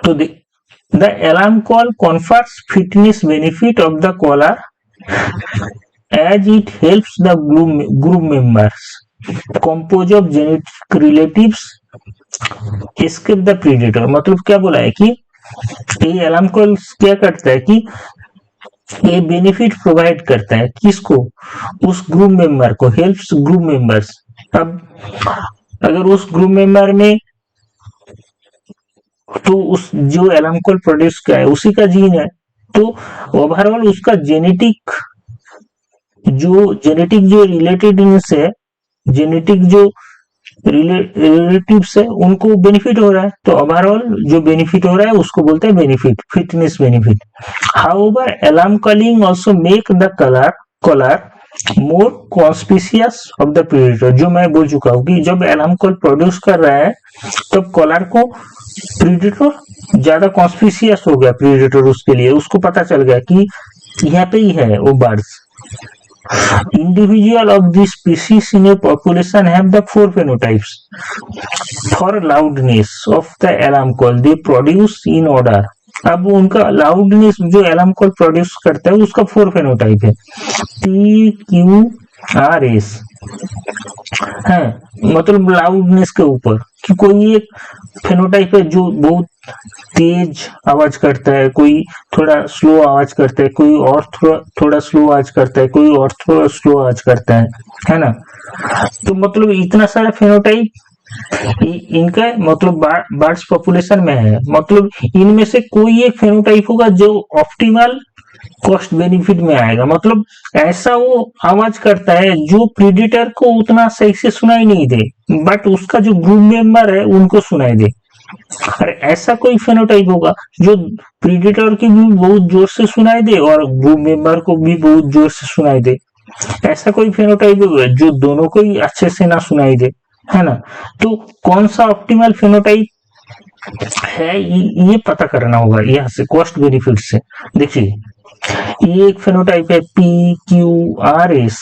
तो the alarm call confers fitness benefit of the caller as it helps the group members composed of genetic relatives escape the predator। मतलब क्या बोला है कि ये अलार्म कॉल क्या करता है कि ये बेनिफिट प्रोवाइड करता है किसको, उस ग्रुप मेंबर को, हेल्प्स ग्रुप मेंबर्स। अब अगर उस ग्रुप मेंबर में तो उस जो अलार्म कॉल प्रोड्यूस किया है उसी का जीन है, तो ओवरऑल उसका जेनेटिक जो रिलेटेड है, जेनेटिक जो रिलेटिव्स है उनको बेनिफिट हो रहा है। तो ओवरऑल जो बेनिफिट हो रहा है उसको बोलते हैं benefit, fitness benefit. However alarm calling also make the caller more conspicuous of the predator. जो मैं बोल चुका हूँ कि जब अलार्म कॉल प्रोड्यूस कर रहा है तब कॉलर को प्रीडेटर ज्यादा कॉन्स्पिशियस हो गया, प्रीडेटर उसके लिए उसको पता चल गया कि यहाँ पे ही है वो birds. Individual of this species in a population have the four phenotypes. For loudness of the alarm call, they produce in order. अब उनका लाउडनेस जो अलार्म कॉल प्रोड्यूस करता है उसका फोर फेनोटाइप है, पी क्यू आर एस है। मतलब loudness के ऊपर कि कोई एक फेनोटाइप है जो बहुत तेज आवाज करता है, कोई थोड़ा स्लो आवाज करता है, कोई और थोड़ा स्लो आवाज करता है, कोई और थोड़ा स्लो आवाज करता है ना। तो मतलब इतना सारा फेनोटाइप इनका मतलब बर्ड्स पॉपुलेशन में है। मतलब इनमें से कोई एक फेनोटाइप होगा जो ऑप्टिमल कॉस्ट बेनिफिट में आएगा। मतलब ऐसा वो आवाज करता है जो प्रीडेटर को उतना सही से सुनाई नहीं दे, बट उसका जो ग्रुप मेंबर है उनको सुनाई दे। और ऐसा कोई फेनोटाइप होगा जो प्रीडेटर की भी बहुत जोर से सुनाई दे और ग्रुप मेंबर को भी बहुत जोर से सुनाई दे। ऐसा कोई फेनोटाइप होगा जो दोनों को ही अच्छे से ना सुनाई दे, है ना। तो कौन सा ऑप्टिमल फेनोटाइप है ये पता करना होगा यहाँ से, कॉस्ट बेनिफिट से। देखिए ये एक फेनोटाइप है पी क्यू आर एस।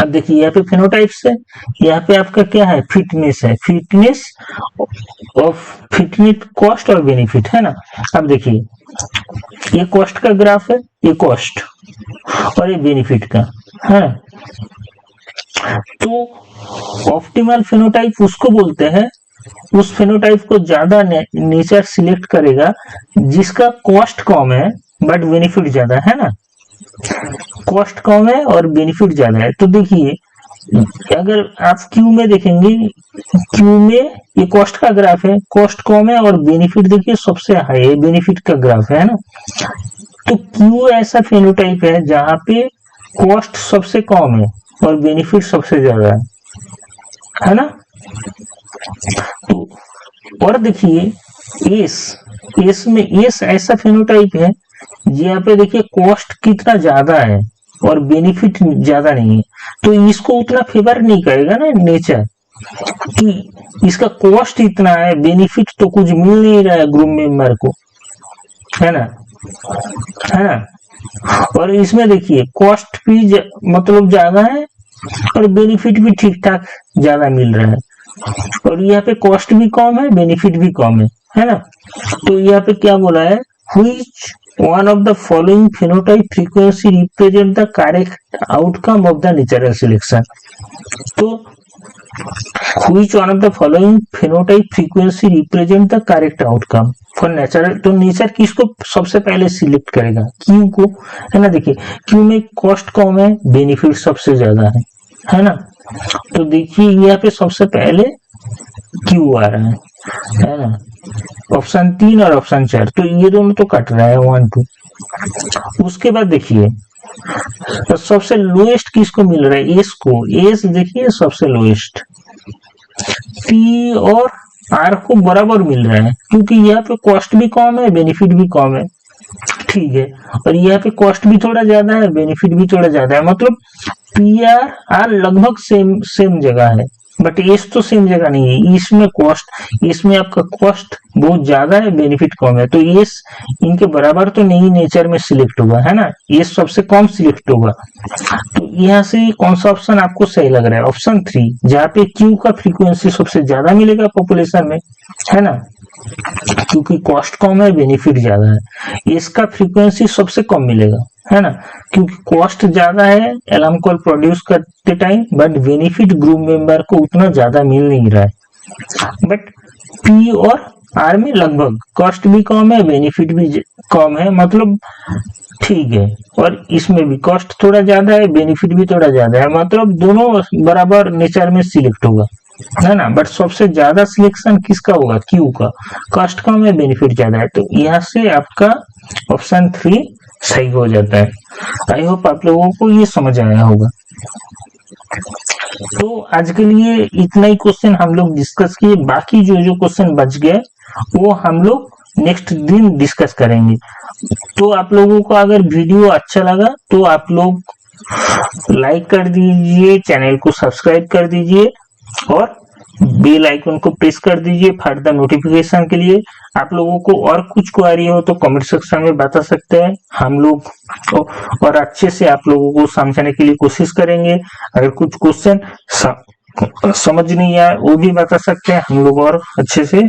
अब देखिए यहाँ पे फेनोटाइप्स है, यहाँ पे आपका क्या है, फिटनेस है, फिटनेस ऑफ फिटनेस कॉस्ट और बेनिफिट, है ना। अब देखिए ये कॉस्ट का ग्राफ है, ये कॉस्ट और ये बेनिफिट का है। तो ऑप्टिमल फेनोटाइप उसको बोलते हैं, उस फेनोटाइप को ज्यादा नेचर सिलेक्ट करेगा जिसका कॉस्ट कम है बट बेनिफिट ज्यादा है ना। कॉस्ट कम है और बेनिफिट ज्यादा है। तो देखिए अगर आप क्यू में देखेंगे, क्यू में ये कॉस्ट का ग्राफ है, कॉस्ट कम है और बेनिफिट देखिए सबसे हाई है, बेनिफिट का ग्राफ है ना। तो क्यू ऐसा फेनोटाइप है जहां पे कॉस्ट सबसे कम है और बेनिफिट सबसे ज्यादा है ना। तो और देखिए एस में एस ऐसा फेनोटाइप है यहाँ पे देखिए कॉस्ट कितना ज्यादा है और बेनिफिट ज्यादा नहीं है। तो इसको उतना फेवर नहीं करेगा ना नेचर कि इसका कॉस्ट इतना है, बेनिफिट तो कुछ मिल नहीं रहा है ग्रुप मेंबर को, है ना, है ना। और इसमें देखिए कॉस्ट भी मतलब ज्यादा है और बेनिफिट भी ठीक ठाक ज्यादा मिल रहा है, और यहाँ पे कॉस्ट भी कम है, बेनिफिट भी कम है ना। तो यहाँ पे क्या बोला है, which one of the following phenotype frequency represent the correct outcome of the natural selection। तो which one of the following phenotype frequency represent the correct outcome for natural। तो नेचर किसको सबसे पहले सिलेक्ट करेगा, क्यू को, है ना। देखिए क्यू में कॉस्ट कम है, बेनिफिट सबसे ज्यादा है ना। तो देखिए यहाँ पे सबसे पहले क्यू आ रहा है ना। ऑप्शन 3 और ऑप्शन 4, तो ये दोनों तो कट रहा है 1 2। उसके बाद देखिए तो सबसे लोएस्ट किसको मिल रहा है, एस को। एस देखिए सबसे लोएस्ट, पी और आर को बराबर मिल रहा है क्योंकि यहाँ पे कॉस्ट भी कम है, बेनिफिट भी कम है। ठीक है। और यहाँ पे कॉस्ट भी थोड़ा ज्यादा है, बेनिफिट भी थोड़ा ज्यादा है, मतलब पीआर आर लगभग सेम सेम जगह है, बट एस तो सेम जगह नहीं है। इसमें कॉस्ट, इसमें आपका कॉस्ट बहुत ज्यादा है, बेनिफिट कम है, तो एस इनके बराबर तो नहीं नेचर में सिलेक्ट होगा, है ना, एस सबसे कम सिलेक्ट होगा। तो यहाँ से कौन सा ऑप्शन आपको सही लग रहा है? ऑप्शन 3, जहाँ पे क्यू का फ्रीक्वेंसी सबसे ज्यादा मिलेगा पॉपुलेशन में, है ना, क्योंकि कॉस्ट कम है, बेनिफिट ज्यादा है। इसका फ्रीक्वेंसी सबसे कम मिलेगा, है ना, क्योंकि कॉस्ट ज्यादा है अलार्म कॉल प्रोड्यूस करते time, but benefit group member को उतना ज्यादा मिल नहीं रहा है। बट पी और आर में लगभग कॉस्ट भी कम है, बेनिफिट भी कम है, मतलब ठीक है। और इसमें भी कॉस्ट थोड़ा ज्यादा है, बेनिफिट भी थोड़ा ज्यादा है, मतलब दोनों बराबर नेचर में सिलेक्ट होगा, है ना। बट सबसे ज्यादा सिलेक्शन किसका होगा? क्यू का, कॉस्ट कम है, बेनिफिट ज्यादा है, तो यहाँ से आपका ऑप्शन 3 सही हो जाता है। आई होप आप लोगों को ये समझ आया होगा। तो आज के लिए इतना ही क्वेश्चन हम लोग डिस्कस किए, बाकी जो जो क्वेश्चन बच गए वो हम लोग नेक्स्ट दिन डिस्कस करेंगे। तो आप लोगों को अगर वीडियो अच्छा लगा तो आप लोग लाइक कर दीजिए, चैनल को सब्सक्राइब कर दीजिए और बेल आइकन को प्रेस कर दीजिए फर्दर नोटिफिकेशन के लिए। आप लोगों को और कुछ क्वेरी हो तो कमेंट सेक्शन में बता सकते हैं, हम लोग और अच्छे से आप लोगों को समझाने के लिए कोशिश करेंगे। अगर कुछ क्वेश्चन समझ नहीं आया वो भी बता सकते हैं, हम लोग और अच्छे से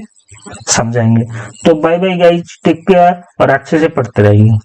समझाएंगे। तो bye bye guys, take care और अच्छे से पढ़ते रहिए।